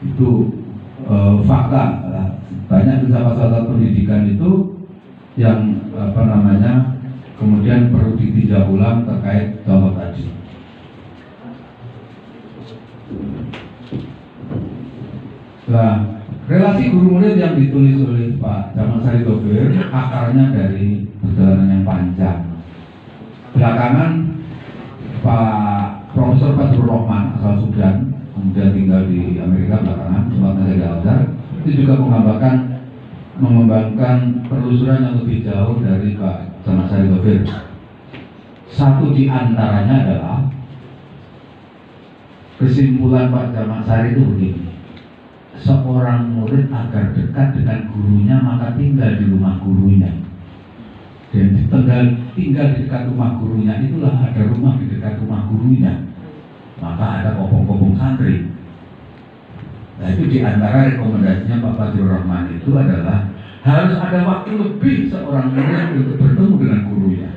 S1: Itu fakta. Banyak filsafat pendidikan itu yang kemudian perlu ditinjau ulang terkait contoh tadi. Nah, relasi guru murid yang ditulis oleh Pak Jamal Sari Tobir akarnya dari perjalanan yang panjang. Belakangan Pak Profesor Fadzlur Rahman asal Sudan, kemudian tinggal di Amerika belakangan, tempatnya di Al-Azhar, itu juga mengembangkan penelusuran yang lebih jauh dari Pak Jamal Sari Tobir. Satu di antaranya adalah kesimpulan Pak Jamal Sari itu begini: seorang murid agar dekat dengan gurunya maka tinggal di rumah gurunya. Dan tinggal di dekat rumah gurunya itulah ada rumah di dekat rumah gurunya. Maka ada kopong-kopong santri. Nah, itu diantara rekomendasinya Pak Fadzlur Rahman itu adalah harus ada waktu lebih seorang murid untuk bertemu dengan gurunya.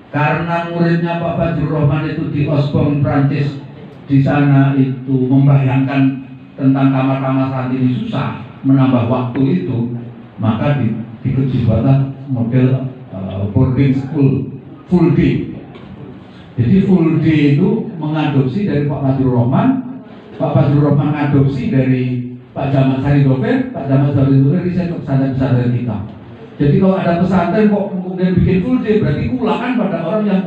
S1: Karena muridnya Pak Fadzlur Rahman itu di Osborne, Prancis, di sana itu membayangkan tentang kamar-kamar santri ini susah, menambah waktu itu, maka dibuatlah model boarding school full day. Jadi full day itu mengadopsi dari Pak Fadzlur Rahman. Pak Fadzlur Rahman mengadopsi dari Pak Jamal Sari Tobir. Pak Jamal Sari Tobir riset ke pesantren-pesantren kita. Jadi kalau ada pesantren kok kemudian bikin full day, berarti kulaan pada orang yang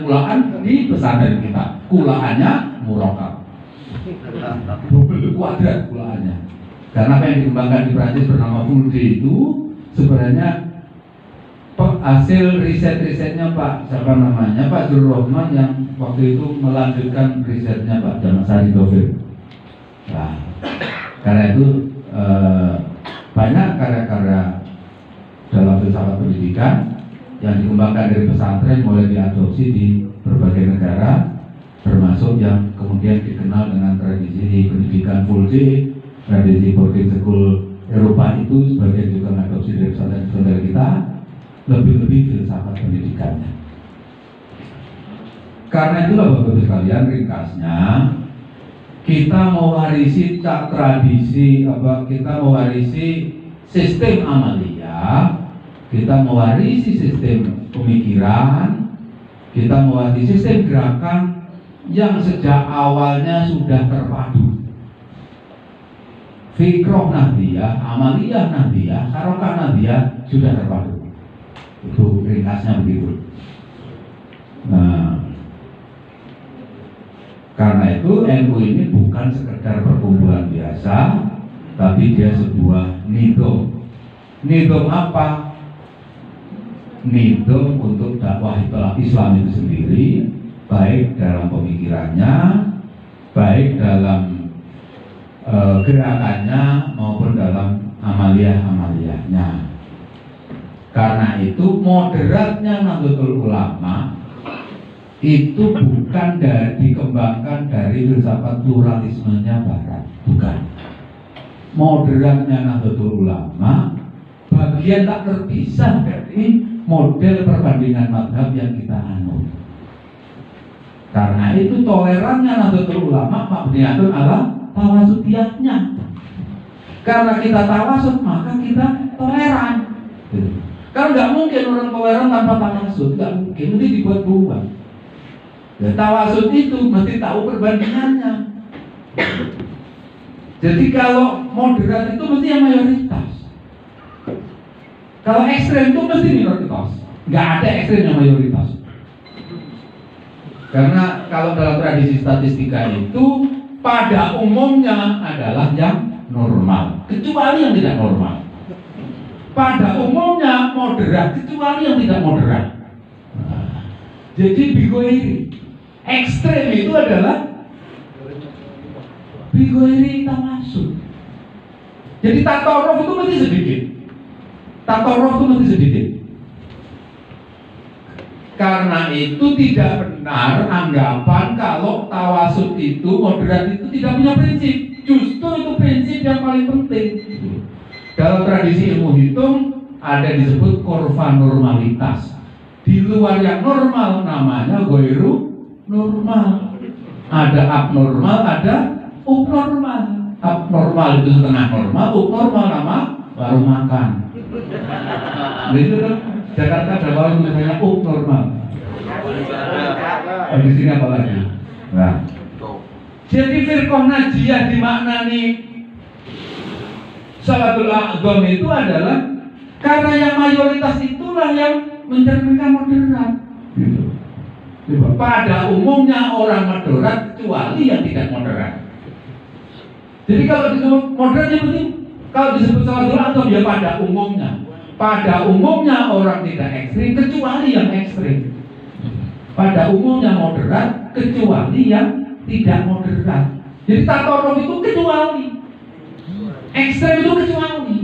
S1: kulaan di pesantren kita. Kulaannya murokab, double kuadrat kulaannya. Karena apa yang dikembangkan di Prancis bernama full day itu sebenarnya hasil riset-risetnya Pak Fadzlur Rahman yang waktu itu melanjutkan risetnya Pak Jamal Sari Tobir. Nah, karena itu banyak karya-karya dalam filsafat pendidikan yang dikembangkan dari pesantren mulai diadopsi di berbagai negara, termasuk yang kemudian dikenal dengan tradisi pendidikan full day, tradisi boarding school Eropa itu sebagian juga mengadopsi dari pesantren-pesantren kita, lebih-lebih filsafat pendidikannya. Karena itulah Bapak Ibu sekalian, ringkasnya kita mewarisi tradisi kita mewarisi sistem amalia, kita mewarisi sistem pemikiran, kita mewarisi sistem gerakan yang sejak awalnya sudah terpadu. Fikroh Nahdiyah, amaliyah Nahdiyah, harokah Nahdiyah sudah terpadu. Itu ringkasnya begitu. Nah, karena itu NU ini bukan sekedar perkumpulan biasa, tapi dia sebuah nidom. Nidom apa? Nidom untuk dakwah Islam itu sendiri, baik dalam pemikirannya, baik dalam gerakannya maupun dalam amaliyah-amaliyahnya. Karena itu moderatnya Nahdlatul Ulama itu bukan dikembangkan dari filsafat pluralismenya Barat, bukan. Moderatnya Nahdlatul Ulama bagian tak terpisah dari model perbandingan mazhab yang kita anut. Karena itu tolerannya Nahdlatul Ulama mabniyatun ala tawasutiyahnya. Karena kita tawasut maka kita toleran. Karena nggak mungkin orang toleran tanpa tawasut, nggak mungkin, mesti dibuat-buat. Ya, tawasut itu mesti tahu perbandingannya. Jadi kalau moderat itu mesti yang mayoritas. Kalau ekstrem itu mesti minoritas. Nggak ada ekstrem yang mayoritas. Karena kalau dalam tradisi statistika itu pada umumnya adalah yang normal, kecuali yang tidak normal. Pada umumnya moderat, kecuali yang tidak moderat. Nah, jadi bigoiri ekstrem itu adalah bigoiri tawasud. Jadi tatoruf itu mesti sedikit. Tatoruf itu mesti sedikit. Karena itu tidak benar anggapan kalau tawasud itu, moderat itu tidak punya prinsip. Justru itu prinsip yang paling penting. Dalam tradisi ilmu hitung ada disebut kurva normalitas. Di luar yang normal namanya goiru normal. Ada abnormal, ada subnormal. Abnormal itu setengah normal, subnormal nama baru makan. Gitu kan? Jakarta ada warung misalnya subnormal. Di sini apa lagi? Nah. Jadi firqah najiyah dimaknani Salatul A'dham itu adalah karena yang mayoritas itulah yang mencerminkan moderat. Gitu. Pada umumnya orang moderat kecuali yang tidak moderat. Jadi kalau disebut moderat yang penting kalau disebut Salatul A'dham ya pada umumnya. Pada umumnya orang tidak ekstrim kecuali yang ekstrim. Pada umumnya moderat kecuali yang tidak moderat. Jadi tatoruf itu kecuali, ekstrem itu kecuali.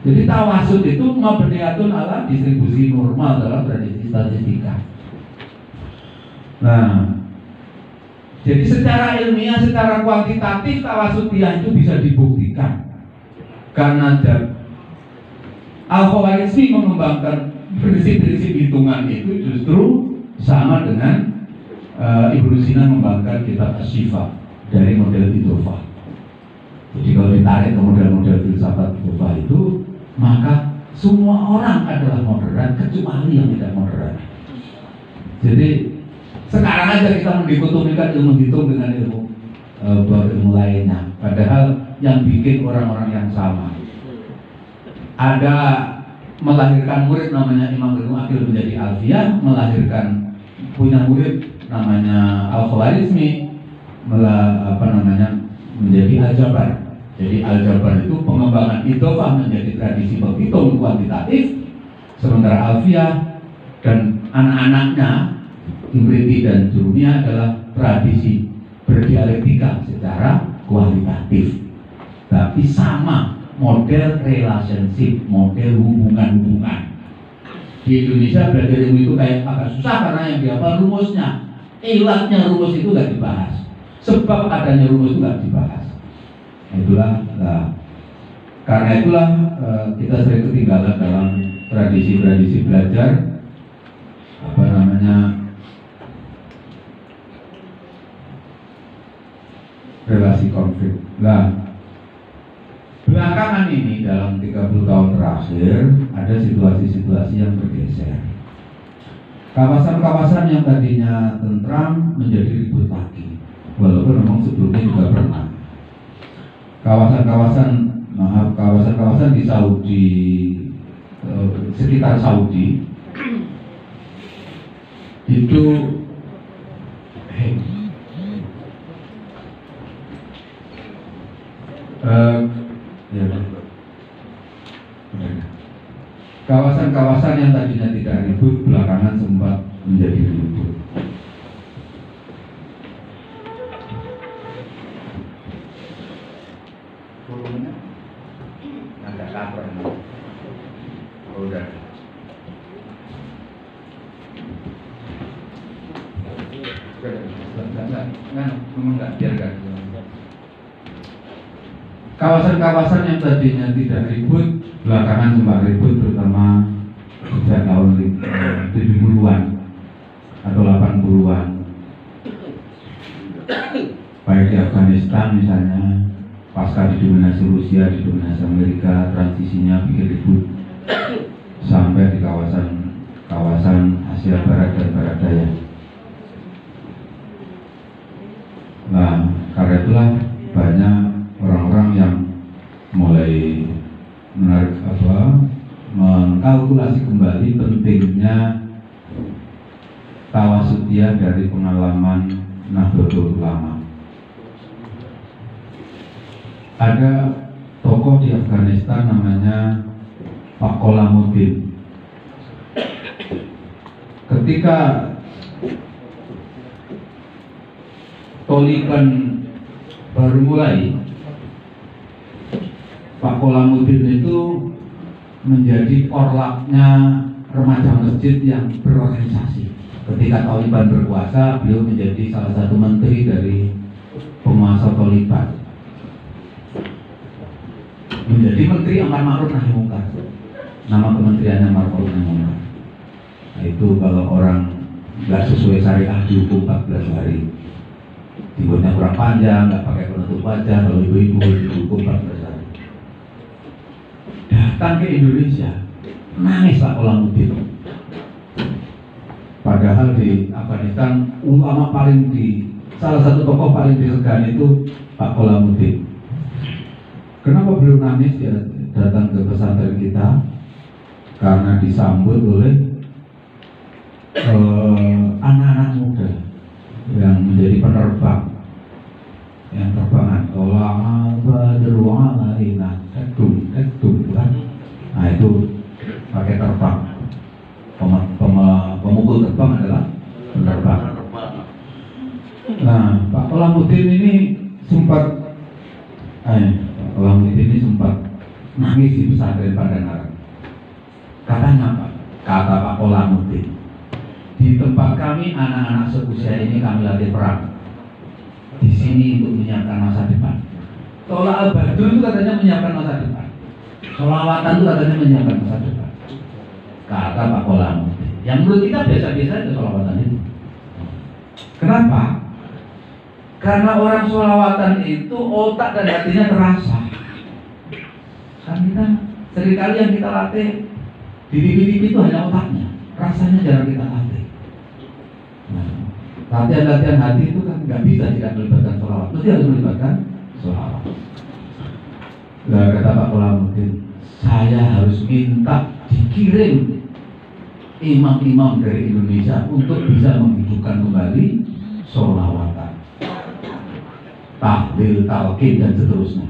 S1: Jadi tawasud itu mabniatun ala distribusi normal dalam tradisi statistika. Nah, jadi secara ilmiah, secara kuantitatif tawasudiyah itu bisa dibuktikan karena Al-Khawarizmi mengembangkan prinsip-prinsip hitungan itu justru sama dengan Ibnu Sina mengembangkan kitab Asy-Syifa dari model Idhofah. Jadi kalau ditarik ke model-model filsafat Idhofah itu, maka semua orang adalah moderat kecuali yang tidak moderat. Jadi sekarang aja kita mendikotomikan ilmu hitung dengan ilmu lainnya. Padahal yang bikin orang-orang yang sama. Ada melahirkan murid namanya Imam Ibnu Aqil menjadi Alfiyah, melahirkan punya murid namanya Al-Khawarizmi menjadi Al-Jabar. Jadi Al-Jabar itu pengembangan idhofah menjadi tradisi penghitung kuantitatif, sementara Alfiyah dan anak-anaknya Imriti dan Jurumiyah adalah tradisi berdialektika secara kualitatif, tapi sama model relationship, model hubungan-hubungan. Di Indonesia belajar ilmu itu kayak agak susah karena yang dihafal rumusnya, ilatnya rumus itu nggak dibahas, sebab adanya rumus itu nggak dibahas. Karena itulah kita sering ketinggalan dalam tradisi-tradisi belajar relasi konflik. Belakangan ini dalam 30 tahun terakhir ada situasi-situasi yang bergeser. Kawasan-kawasan yang tadinya tentram menjadi ribut lagi, walaupun memang sebelumnya juga pernah. Kawasan-kawasan di Saudi, sekitar Saudi itu kawasan-kawasan yang tadinya tidak ribut belakangan sempat menjadi ribut. Volumenya agak lapar. Udah. Kawasan-kawasan yang tadinya tidak ribut belakangan sempat ribut, terutama sejak tahun 70-an atau 80-an. Baik di Afghanistan misalnya, pasca didominasi Rusia, didominasi Amerika, transisinya bikin ribut sampai di kawasan Asia Barat dan Barat Daya. Nah, karena itulah banyak orang-orang yang mulai mengkalkulasi kembali pentingnya tawasudiyah dari pengalaman Nahdlatul Ulama. Ada tokoh di Afghanistan namanya Pak Qolamuddin. Ketika Taliban baru mulai, Pak Qolamuddin itu menjadi orlaknya remaja masjid yang berorganisasi. Ketika Taliban berkuasa, beliau menjadi salah satu menteri dari penguasa Taliban, menjadi menteri Amar Ma'ruf Nahi Munkar. Nama kementeriannya Amar Ma'ruf Nahi Munkar. Nah, itu kalau orang nggak sesuai syariah dihukum 14 hari. Tinggalnya kurang panjang, nggak pakai penutup wajah, kalau ibu-ibu dihukum 14 hari. Datang ke Indonesia, nangis Pak Kolamuddin. Padahal di Afghanistan ulama salah satu tokoh paling disegani itu Pak Kolamuddin. Kenapa beliau nangis? Dia datang ke pesantren kita karena disambut oleh anak-anak muda yang menjadi penerbang, yang terbangan kan? Nah itu pakai terbang. Pemukul terbang adalah penerbang. Nah Pak Kolamuddin ini sempat nangis di pesantren Pandanaran. Katanya apa? Kata Pak Kolamuddin, di tempat kami anak-anak seusia ini kami latih perang. Di sini untuk menyiapkan masa depan. Tolak al-Badu itu katanya menyiapkan masa depan. Sholawatan itu katanya menyiapkan masa depan. Kata Pak Kolamuddin. Yang menurut kita biasa-biasa itu sholawatan itu. Kenapa? Karena orang sholawatan itu otak dan hatinya terasa. Kan kita seringkali yang kita latih di TV itu hanya otaknya, rasanya jarang kita latih. Nah, latihan-latihan hati itu kan nggak bisa tidak melibatkan sholawat, mesti harus melibatkan sholawat. Nah, kata Pak Kolamuddin, saya harus minta dikirim imam-imam dari Indonesia untuk bisa menghidupkan kembali sholawatan, tahlil, talqin dan seterusnya.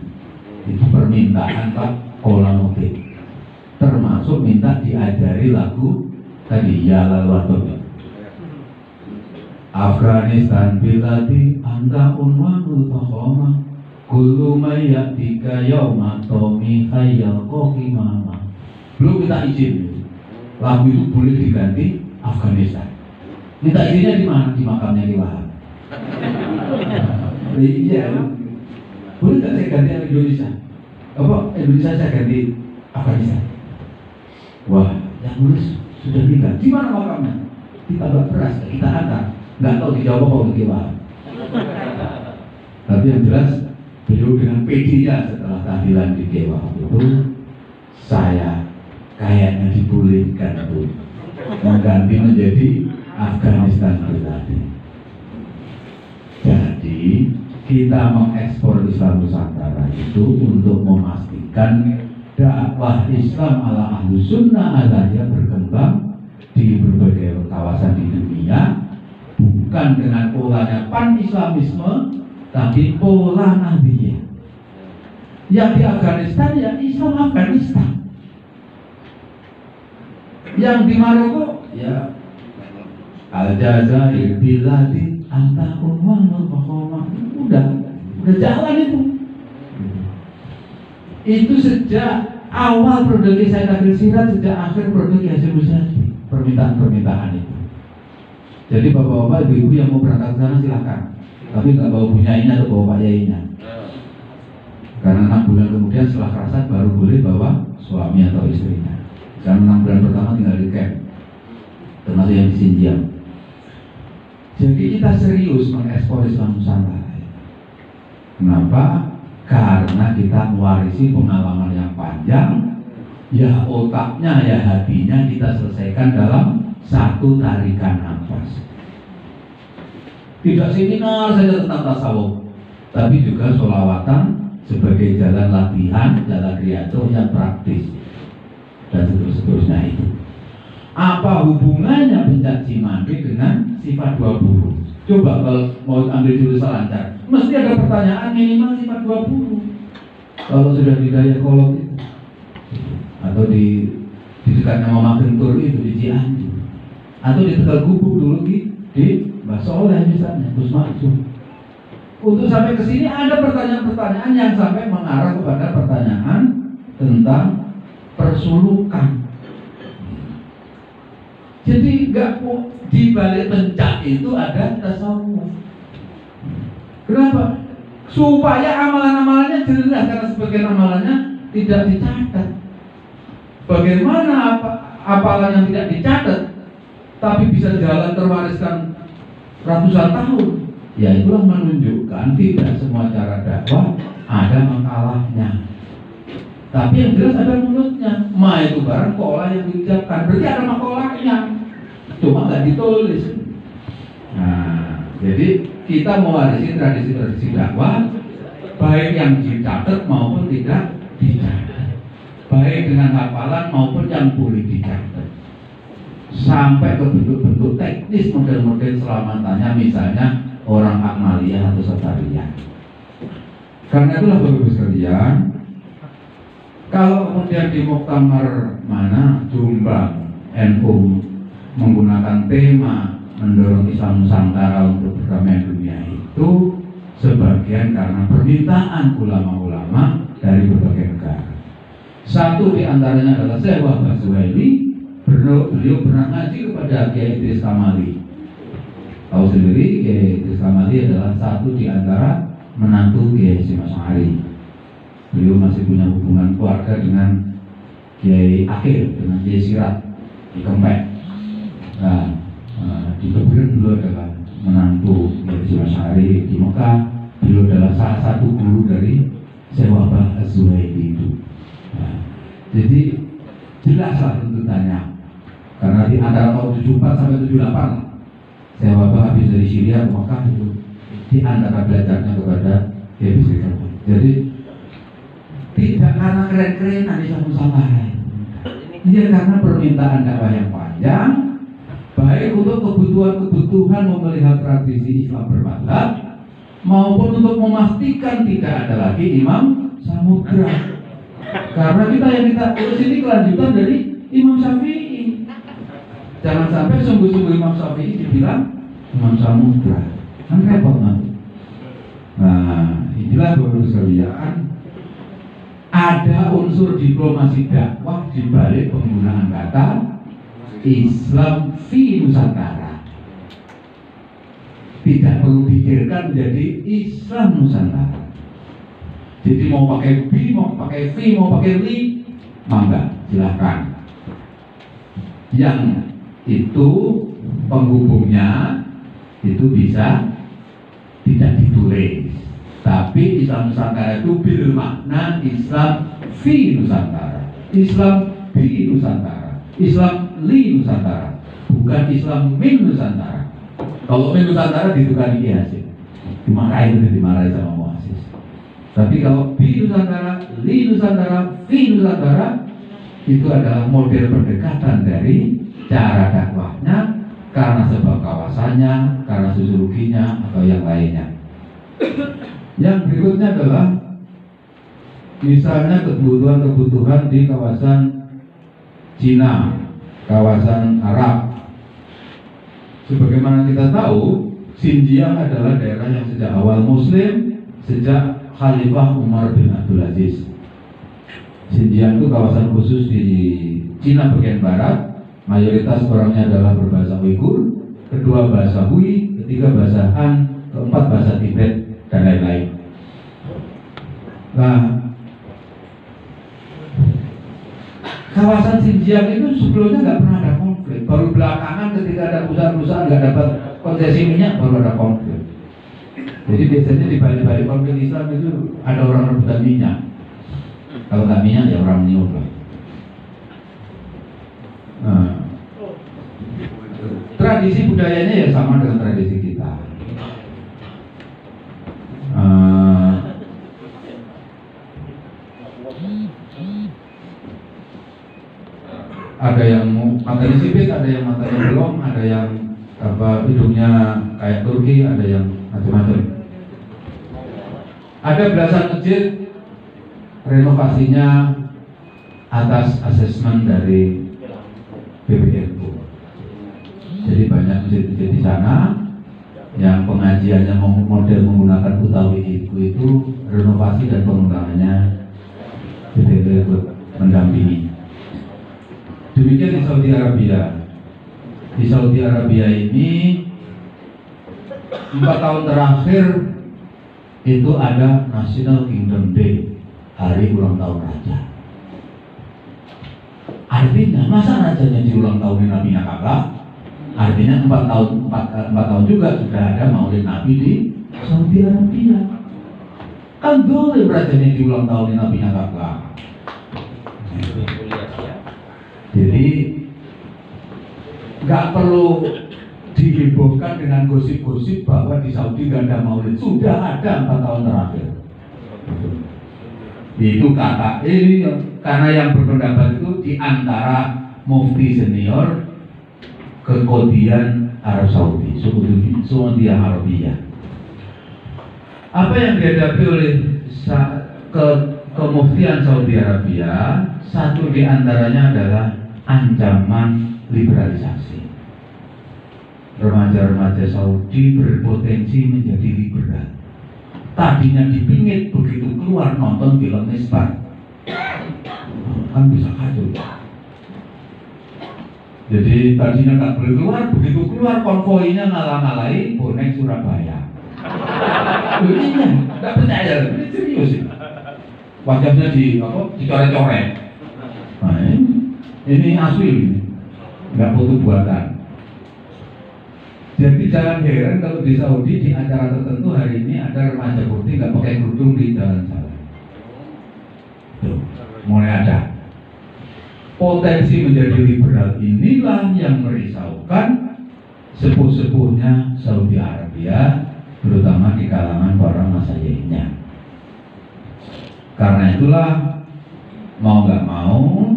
S1: Itu permintaan Pak Kolamuddin. Termasuk minta diajari lagu tadi ya lalwatonya. Afghanistan biladi anta unwanul fakhoma kullu mayyatika yawma tomi hayyal qimama. Belum minta izin. Lagu itu boleh diganti Afghanistan. Minta izinnya di mana? Di makamnya Ki Wahab. Iya. Boleh nggak saya ganti Indonesia? Apa Indonesia saya ganti Afghanistan? Wah, yang nulis sudah nikah. Di mana makamnya? Ditambah beras, kita antar. Nggak tahu dijawab apa untuk Ki Wahab. Tapi yang jelas beliau dengan PD-nya setelah tahlilan di Ki Wahab itu, saya kayaknya dibolehkan itu mengganti menjadi Afghanistan pribadi. Jadi kita mengekspor Islam Nusantara itu untuk memastikan dakwah Islam ala ahlu sunnah alaiya berkembang di berbagai kawasan di dunia, bukan dengan polanya pan-islamisme, tapi pola Nahdiyah. Yang di Afghanistan ya Islam Afghanistan, yang di Maroko ya Aljazair biladi anta ummanul fakhoma. Udah jalan itu. Itu sejak awal produk saya Tahlil Sirat, sejak akhir produk Hasyim Muzadi, permintaan itu. Jadi bapak-bapak, ibu-ibu yang mau berangkat ke sana silakan, tapi nggak bawa bunyainya atau bawa pak yainya. Karena 6 bulan kemudian setelah kerasan baru boleh bawa suami atau istrinya. Karena 6 bulan pertama tinggal di camp, termasuk yang di Xinjiang. Jadi kita serius mengekspor Islam Nusantara. Kenapa? Karena kita mewarisi pengalaman yang panjang. Ya otaknya, ya hatinya kita selesaikan dalam satu tarikan nafas. Tidak seminar saja tentang tasawuf, tapi juga sholawatan sebagai jalan latihan, jalan riyadhah yang praktis, dan seterusnya itu. Apa hubungannya pencaci maki dengan sifat 20? Coba kalau mau ambil jurusan lancar, mesti ada pertanyaan minimal sifat 20. Kalau sudah di Dayakolot itu, atau di dekatnya Mama Gentur itu di Cianjur, atau di Tegal Gubuk dulu di Mbah Soleh misalnya, Gus Maksum. Untuk sampai ke sini ada pertanyaan-pertanyaan yang sampai mengarah kepada pertanyaan tentang persulukan. Jadi nggak di balik pencak itu ada tasawuf. Kenapa? Supaya amalan-amalannya jelas, karena sebagian amalannya tidak dicatat. Bagaimana apalan yang tidak dicatat tapi bisa jalan terwariskan ratusan tahun. Ya itulah menunjukkan tidak semua cara dakwah ada makalahnya. Tapi yang jelas ada mulutnya. Ma itu barang kola yang diucapkan, berarti ada makolahnya. Cuma nggak ditulis. Nah, jadi kita mewarisi tradisi-tradisi dakwah, baik yang dicatat maupun tidak dicatat, baik dengan hafalan maupun yang boleh dicatat, sampai ke bentuk-bentuk teknis model-model selamatannya, misalnya orang akmaliyah atau satariyah. Karena itulah Bapak-Ibu sekalian, kalau kemudian di muktamar mana Jombang NU menggunakan tema mendorong Islam Nusantara untuk perdamaian dunia itu sebagian karena permintaan ulama-ulama dari berbagai negara. Satu di antaranya adalah Syekh Wahbah Zuhaili. Beliau pernah ngaji kepada Kiai Idris Kamali. Tahu sendiri Kiai Idris Kamali adalah satu di antara menantu Kiai Hasyim Asy'ari. Beliau masih punya hubungan keluarga dengan Kiai Akhil, dengan Kiai Sirat di Kempek. Di Keburen beliau adalah menantu Kiai Hasyim Asy'ari di Mekah. Beliau adalah salah satu guru dari Syekh Wahbah Az-Zuhaili itu. Jadi jelaslah tuntutannya. Karena di antara tahun 74 sampai 78 Syekh Wahbah habis dari Syria ke Mekah itu di antara belajarnya kepada Kiai Hasyim. Jadi tidak karena keren-kerenan Islam Nusantara, dia karena permintaan dakwah yang panjang, baik untuk kebutuhan memelihara tradisi Islam bermadzhab maupun untuk memastikan tidak ada lagi Imam Samudra. Karena kita urus ini kelanjutan dari Imam Syafi'i. Jangan sampai sungguh-sungguh Imam Syafi'i dibilang Imam Samudra, kan repot nanti. Nah, inilah Bapak-Ibu sekalian, ada unsur diplomasi dakwah di balik penggunaan kata Islam fi Nusantara. Tidak perlu dipikirkan menjadi Islam Nusantara. Jadi mau pakai bi, mau pakai fi, mau pakai li, mangga, silahkan. Yang itu penghubungnya itu bisa tidak ditulis, tapi Islam Nusantara itu bil makna Islam fi Nusantara, Islam bi Nusantara, Islam li Nusantara, bukan Islam min Nusantara. Kalau min Nusantara ditukar Kiai Hasyim, dimarahi sama Muassis. Tapi kalau bi Nusantara, li Nusantara, fi Nusantara, itu adalah model pendekatan dari cara dakwahnya, karena sebab kawasannya, karena sosiologinya, atau yang lainnya. Yang berikutnya adalah misalnya kebutuhan-kebutuhan di kawasan Cina, kawasan Arab. Sebagaimana kita tahu, Xinjiang adalah daerah yang sejak awal Muslim, sejak Khalifah Umar bin Abdul Aziz. Xinjiang itu kawasan khusus di Cina bagian barat. Mayoritas orangnya adalah berbahasa Uighur, kedua bahasa Hui, ketiga bahasa Han, keempat bahasa Tibet, dan lain-lain. Nah, kawasan Xinjiang itu sebelumnya nggak pernah ada konflik. Baru belakangan ketika ada perusahaan-perusahaan nggak dapat konsesi minyak, baru ada konflik. Jadi biasanya di balik-balik konflik Islam itu ada orang rebutan minyak. Kalau nggak minyak ya orang niup lah. Nah, tradisi budayanya ya sama dengan tradisi kita. Ada yang matanya sipit, ada yang matanya belum, ada yang hidungnya kayak Turki, ada yang macam-macam. Ada belasan masjid renovasinya atas asesmen dari PBNU. Jadi banyak masjid-masjid di sana yang pengajiannya model menggunakan Utawi itu renovasi dan pengembangannya PBNU ikut mendampingi. Demikian di Saudi Arabia. Di Saudi Arabia ini 4 tahun terakhir itu ada National Kingdom Day, hari ulang tahun raja. Artinya masa rajanya di ulang tahun Nabi Ka'bah, Artinya 4 tahun juga sudah ada Maulid Nabi di Saudi Arabia. Kan boleh berarti di ulang tahun Nabi kakak. Jadi nggak perlu dihebohkan dengan gosip-gosip bahwa di Saudi nggak ada Maulid. Sudah ada 4 tahun terakhir. Itu kata ini karena yang berpendapat itu di antara mufti senior kekodian Arab Saudi, Saudi Arabia. Apa yang dihadapi oleh kemuftian Saudi Arabia, satu di antaranya adalah ancaman liberalisasi. Remaja-remaja Saudi berpotensi menjadi liberal. Tadinya dipingit, begitu keluar nonton film Misbah, kan bisa kacau. Jadi tadinya nggak boleh keluar, begitu keluar konvoinya ngalah-ngalahi bonek Surabaya. Iya, nggak percaya, ini serius sih. Wajahnya dicoret-coret. Nah, ini asli, nggak foto buatan. Jadi jangan heran kalau di Saudi di acara tertentu hari ini ada remaja putih nggak pakai kerudung di jalan-jalan. Tuh, mulai ada. Potensi menjadi liberal inilah yang merisaukan sepuh-sepuhnya Saudi Arabia, terutama di kalangan para masyayiknya. Karena itulah mau nggak mau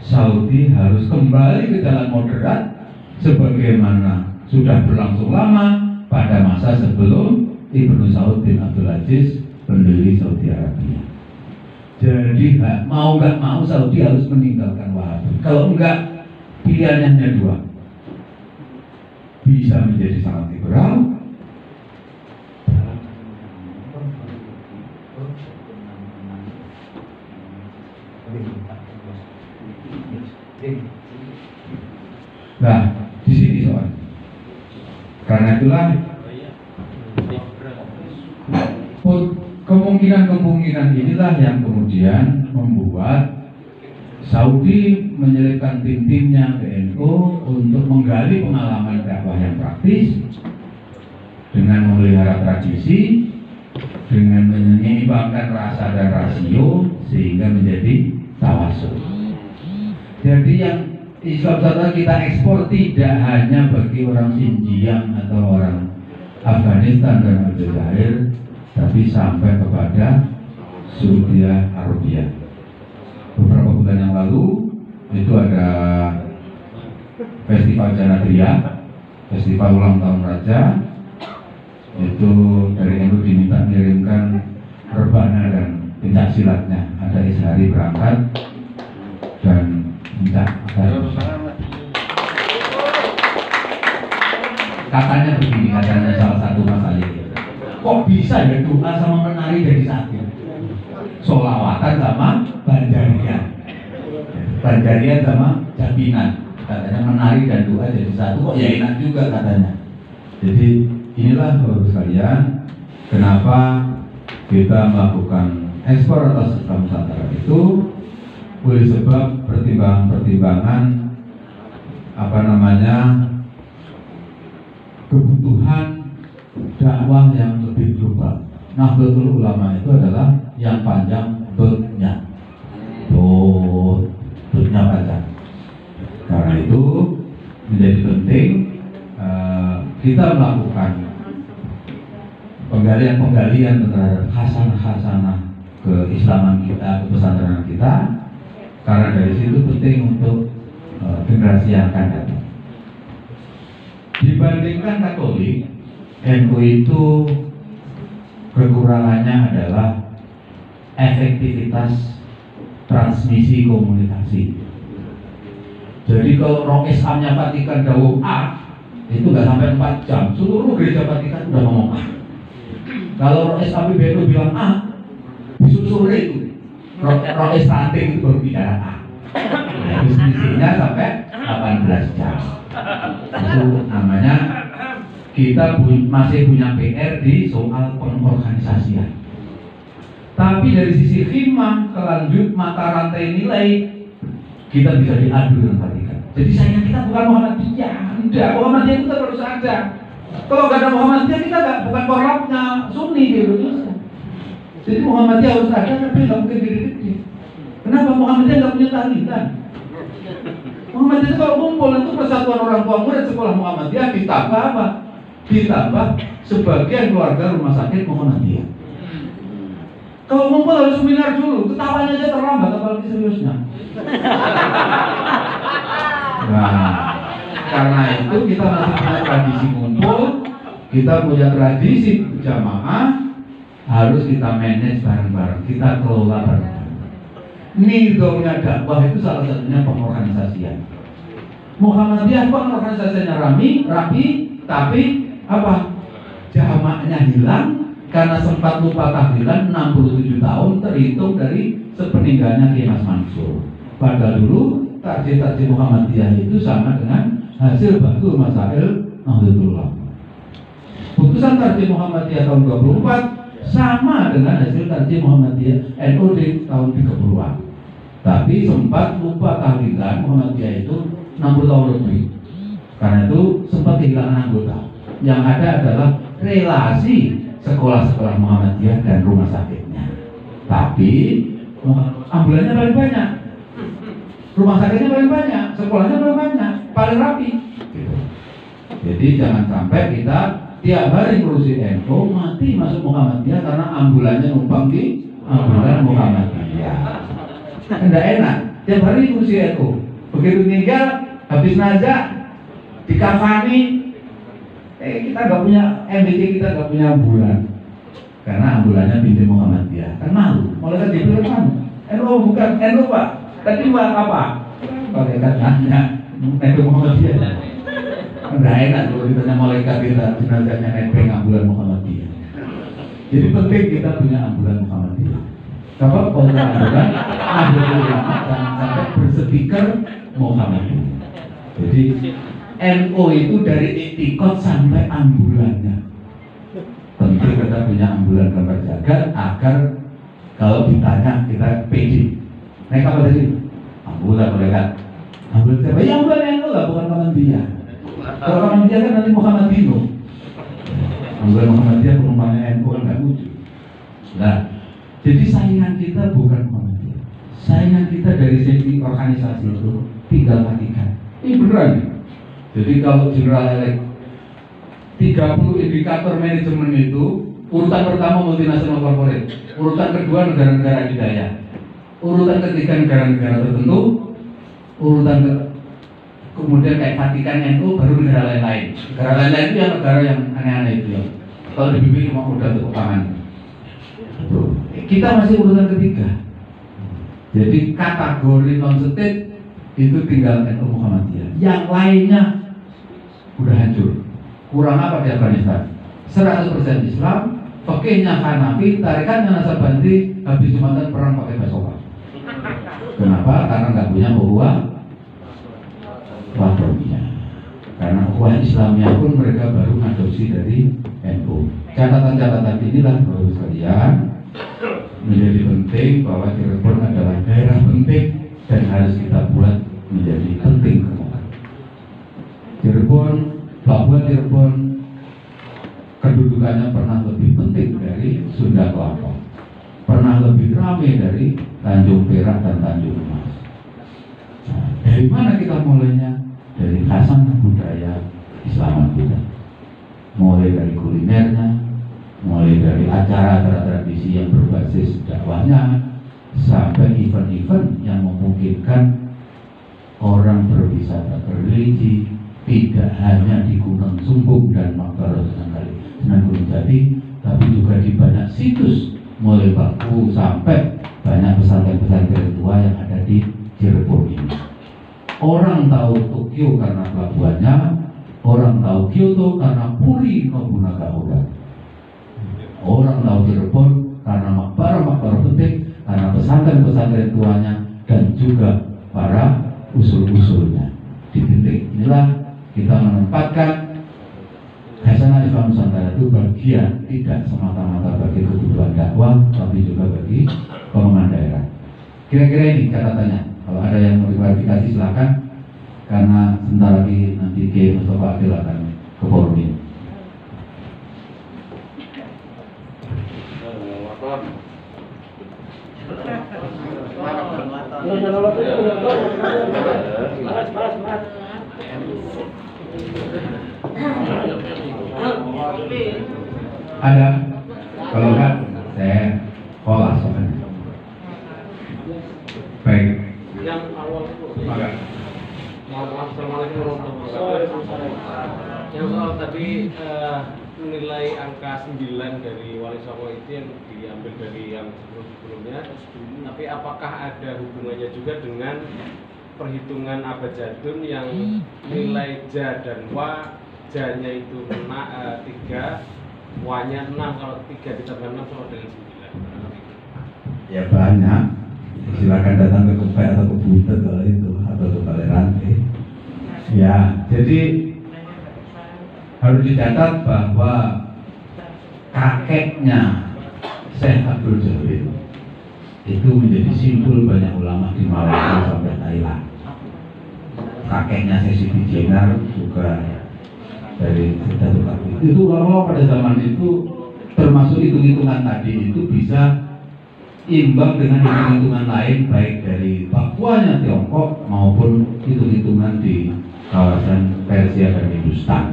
S1: Saudi harus kembali ke jalan moderat sebagaimana sudah berlangsung lama pada masa sebelum Ibnu Saud bin Abdul Aziz pendiri Saudi Arabia. Jadi mau nggak mau Saudi harus meninggalkan Wahabi. Kalau enggak, pilihannya hanya dua. Bisa menjadi sangat liberal, nah di sini soal. Karena itulah kemungkinan inilah yang kemudian membuat Saudi menyelipkan tim-timnya ke NU untuk menggali pengalaman dakwah yang praktis dengan memelihara tradisi, dengan menyeimbangkan rasa dan rasio sehingga menjadi tawasul. Jadi yang Islam Nusantara kita ekspor tidak hanya bagi orang Xinjiang atau orang Afghanistan dan Aljazair, tapi sampai kepada Saudi Arabia. Beberapa bulan yang lalu itu ada Festival Janatria, Festival Ulang Tahun Raja. Itu dari NU diminta mengirimkan rebana dan pencak silatnya. Ada Ishari berangkat dan minta katanya begini, katanya salah satu masalah, kok bisa ya doa sama menari jadi satu, sholawatan sama banjarian, banjarian sama jabinan, katanya menari dan doa jadi satu, kok ya enak juga katanya. Jadi inilah Bapak sekalian, kenapa kita melakukan ekspor atas Islam Nusantara itu oleh sebab pertimbangan kebutuhan dakwah yang lebih global. Nahdlatul Ulama itu adalah yang panjang dotnya, dotnya panjang. Karena itu menjadi penting kita melakukan penggalian terhadap khasanah keislaman kita, kepesantrenan kita. Karena dari situ penting untuk generasi yang akan datang. Dibandingkan Katolik, NU itu kekurangannya adalah efektivitas transmisi komunikasi. Jadi kalau roh Islamnya Vatikan dawuh A, itu nggak sampai 4 jam, seluruh gereja Vatikan udah ngomong A. Kalau roh Islam PBNU bilang A, besok sore itu roh Islatik itu baru bicara A. Nah, diskusinya sampai 18 jam. Itu namanya kita masih punya PR di soal pengorganisasian. Tapi dari sisi khidmah, kelanjut mata rantai nilai, kita bisa diadu dengan Vatikan. Jadi saingan kita bukan Muhammadiyah, enggak. Muhammadiyah itu terus ada. Kalau nggak ada Muhammadiyah kita bukan korlapnya Sunni di Indonesia. Jadi Muhammadiyah harus ada, tapi nggak mungkin gede-gede. Kenapa Muhammadiyah nggak punya tahlilan? Muhammadiyah itu kalau kumpul itu persatuan orang tua murid sekolah Muhammadiyah ditambah apa? Ditambah sebagian keluarga rumah sakit Muhammadiyah. Kalau ngumpul harus seminar dulu, ketawanya aja terlambat apalagi seriusnya. Nah, karena itu kita masih punya tradisi ngumpul, kita punya tradisi jamaah, harus kita manage bareng-bareng, kita kelola bareng-bareng. Nidolnya dakwah itu salah satunya pengorganisasian. Muhammadiyah pengorganisasiannya rapi, tapi apa? Jamaahnya hilang. Karena sempat lupa tahlilan 67 tahun terhitung dari sepeninggalnya Kiai Mas Mansur. Padahal dulu takjil Muhammadiyah itu sama dengan hasil Batu Masail Nahdlatul Ulama. Putusan takjil Muhammadiyah tahun 24 sama dengan hasil takjil Muhammadiyah NU di tahun 30-an. Tapi sempat lupa tahlilan Muhammadiyah itu 60 tahun lebih. Karena itu sempat kehilangan anggota. Yang ada adalah relasi sekolah-sekolah Muhammadiyah dan rumah sakitnya. Tapi ambulannya paling banyak, rumah sakitnya paling banyak, sekolahnya paling banyak, paling rapi gitu. Jadi jangan sampai kita tiap hari ngurusi NU mati masuk Muhammadiyah karena ambulannya numpang di ambulan Muhammadiyah. Enggak enak, tiap hari ngurusi NU. Begitu tinggal habis najak dikafani, kita nggak punya MBC, kita nggak punya ambulan karena ambulannya binti Muhammadiyah. Kan malu, malaikat Jibril kan NU bukan NU Pak, tadi Pak apa? Malaikat nanya NU Muhammadiyah. Nggak enak kalau ditanya malaikat kita jenazahnya nebeng ambulan Muhammadiyah. Jadi penting kita punya ambulan Muhammadiyah. Kalau punya ambulan jangan sampai bersepiker Muhammadiyah. Jadi NU itu dari itikad sampai ambulannya. Tentu kita punya ambulan gambar jagat agar kalau ditanya kita pede. Naik apa tadi? Ambulan mereka. Ambulan siapa? Ya ambulan NU lah, bukan Muhammadiyah. Kalau Muhammadiyah kan nanti Muhammadino. Ambulan Muhammadiyah penumpangnya NU kan nggak lucu. Nah, jadi saingan kita bukan Muhammadiyah. Saingan kita dari segi organisasi itu tinggal matikan. Ini beneran. Jadi kalau General Elect 30 indikator manajemen itu, urutan pertama multinasional corporate, urutan kedua negara-negara adidaya, urutan ketiga negara-negara tertentu, kemudian kayak Vatikan NU, baru negara lain-lain. Negara lain-lain itu yang negara yang aneh-aneh itu ya. Kalau dibimbing cuma udah tepuk tangan. Kita masih urutan ketiga. Jadi kategori non-state itu tinggal NU Muhammadiyah. Yang lainnya udah hancur. Kurang apa di Afghanistan? 100% Islam, fakihnya Hanafi, tarikatnya Nasabandi, habis Jumatan perang pakai basoka. Kenapa? Karena nggak punya ukhuwah Wahhabiyah. Karena ukhuwah Islamnya pun mereka baru adopsi dari NU. Catatan-catatan inilah Bapak sekalian menjadi penting bahwa Cirebon adalah daerah penting dan harus kita buat menjadi penting kembali. Cirebon, bahwa Cirebon kedudukannya pernah lebih penting dari Sunda Kelapa, pernah lebih ramai dari Tanjung Perak dan Tanjung Emas. Nah, dari mana kita mulainya? Dari khasanah budaya Islam kita. Mulai dari kulinernya, mulai dari acara-acara tradisi yang berbasis dakwahnya, sampai event-event yang memungkinkan orang berwisata berreligi, tidak hanya di Gunung Sumbung dan Makbaro Sunan Gunung Jati, tapi juga di banyak situs mulai Baku sampai banyak pesantren-pesantren tua yang ada di Cirebon ini. Orang tahu Tokyo karena pelabuhannya, orang tahu Kyoto karena Puri Nobunaga Oda. Orang tahu Cirebon karena makbaro penting, karena pesantren-pesantren tuanya dan juga para usul-usulnya. Di titik inilah kita menempatkan Hasanah Islam Nusantara itu bagian tidak semata-mata bagi kebutuhan dakwah, tapi juga bagi pengembangan daerah. Kira-kira ini catatannya. Kalau ada yang mau diklarifikasi silakan. karena sebentar lagi nanti Kiai Mustafa Adil akan ke forum ini. Ada, kalau enggak saya kolas soalnya. Baik.
S2: Yang awal itu. Assalamualaikum warahmatullahi wabarakatuh. Yang soal tadi nilai angka 9 dari Wali Songo itu yang diambil dari yang sebelumnya. Tapi apakah ada hubungannya juga dengan perhitungan abjadun yang nilai ja dan wa, ja-nya itu 3, wa-nya 6, kalau 3 ditambah 6 sama dengan 9.
S1: Ya banyak. Silakan datang ke Kepek atau ke Butet kalau itu, atau ke Balai Rantai. Ya, jadi harus dicatat bahwa kakeknya Syekh Abdul Jalil itu menjadi simbol banyak ulama di Malaysia sampai Thailand. Kakeknya Syekh Siti Jenar juga dari Sedatul Kabir. Itu ulama pada zaman itu termasuk hitung-hitungan tadi itu bisa imbang dengan hitung-hitungan lain, baik dari Papuanya Tiongkok maupun hitung-hitungan di kawasan Persia dan Hindustan.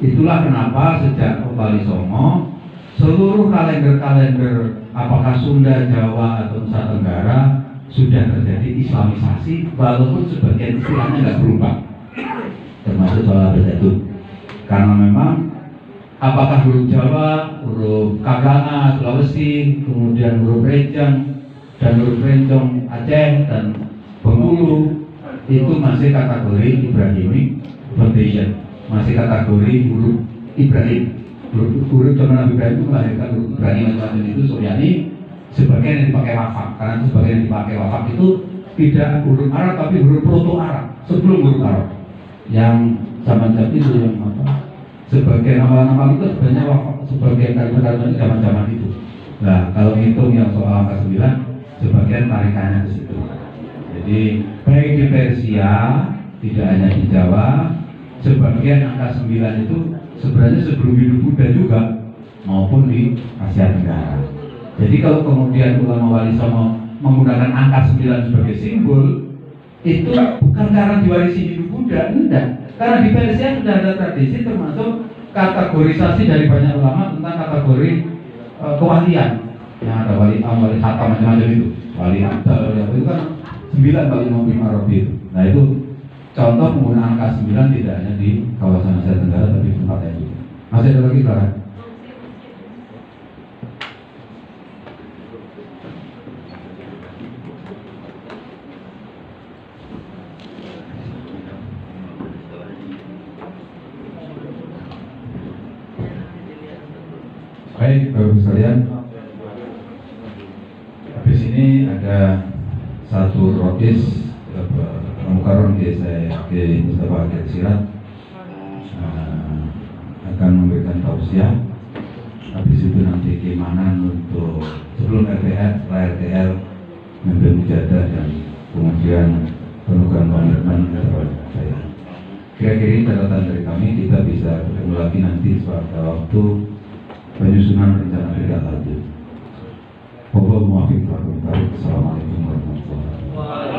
S1: Itulah kenapa sejak Wali Songo seluruh kalender-kalender apakah Sunda, Jawa atau Nusa Tenggara sudah terjadi Islamisasi, walaupun sebagian istilahnya nggak berubah, termasuk soal itu. Karena memang apakah huruf Jawa, huruf Kaganga, Sulawesi, kemudian huruf Rejang dan huruf Rencong Aceh dan Bengkulu itu masih kategori Ibrahimic Foundation, masih kategori huruf Ibrahim. Huruf zaman Nabi Ibrahim itu melahirkan huruf Ibrani macam-macam itu Suryani, sebagian yang dipakai wafak, karena sebagian yang dipakai wafak itu tidak huruf Arab tapi huruf Proto Arab sebelum huruf Arab yang zaman itu yang apa? Sebagian nama-nama itu sebenarnya sebagian kalimat-kalimat itu zaman-zaman itu. Nah, kalau hitung yang soal angka 9, sebagian tarikannya ke situ. Jadi baik di Persia, tidak hanya di Jawa, sebagian angka 9 itu sebenarnya sebelum hidup Buddha juga, maupun di Asia Tenggara. Jadi kalau kemudian ulama Wali Songo menggunakan angka 9 sebagai simbol, itu bukan karena diwarisi hidup Buddha, enggak. Karena di Persia sudah ada tradisi termasuk kategorisasi dari banyak ulama tentang kategori kewalian. Yang ada wali am, wali khatam macam-macam itu. Wali abdal itu kan 9 kali Imam Arabi itu. Nah itu contoh penggunaan angka 9 tidak hanya di kawasan Asia Tenggara tapi di tempat lain juga. Masih ada lagi silakan. Baik, Bapak sekalian, habis ini ada satu rotis Mukarram saya ke Mustafa Adil Sirat akan memberikan tausiah. Habis itu nanti keimanan untuk sebelum RTL, setelah RTL memimpin mujadah dan kemudian penugasan komitmen terhadap saya. Kira-kira catatan dari kami, kita bisa ketemu lagi nanti pada waktu penyusunan rencana tidak lanjut. Wallahul muwaffiq. Assalamualaikum warahmatullahi wabarakatuh.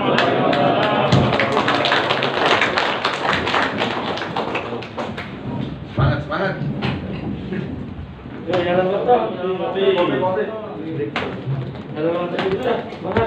S1: Semangat.
S2: Ya, jangan letak. Jangan letak. Semangat.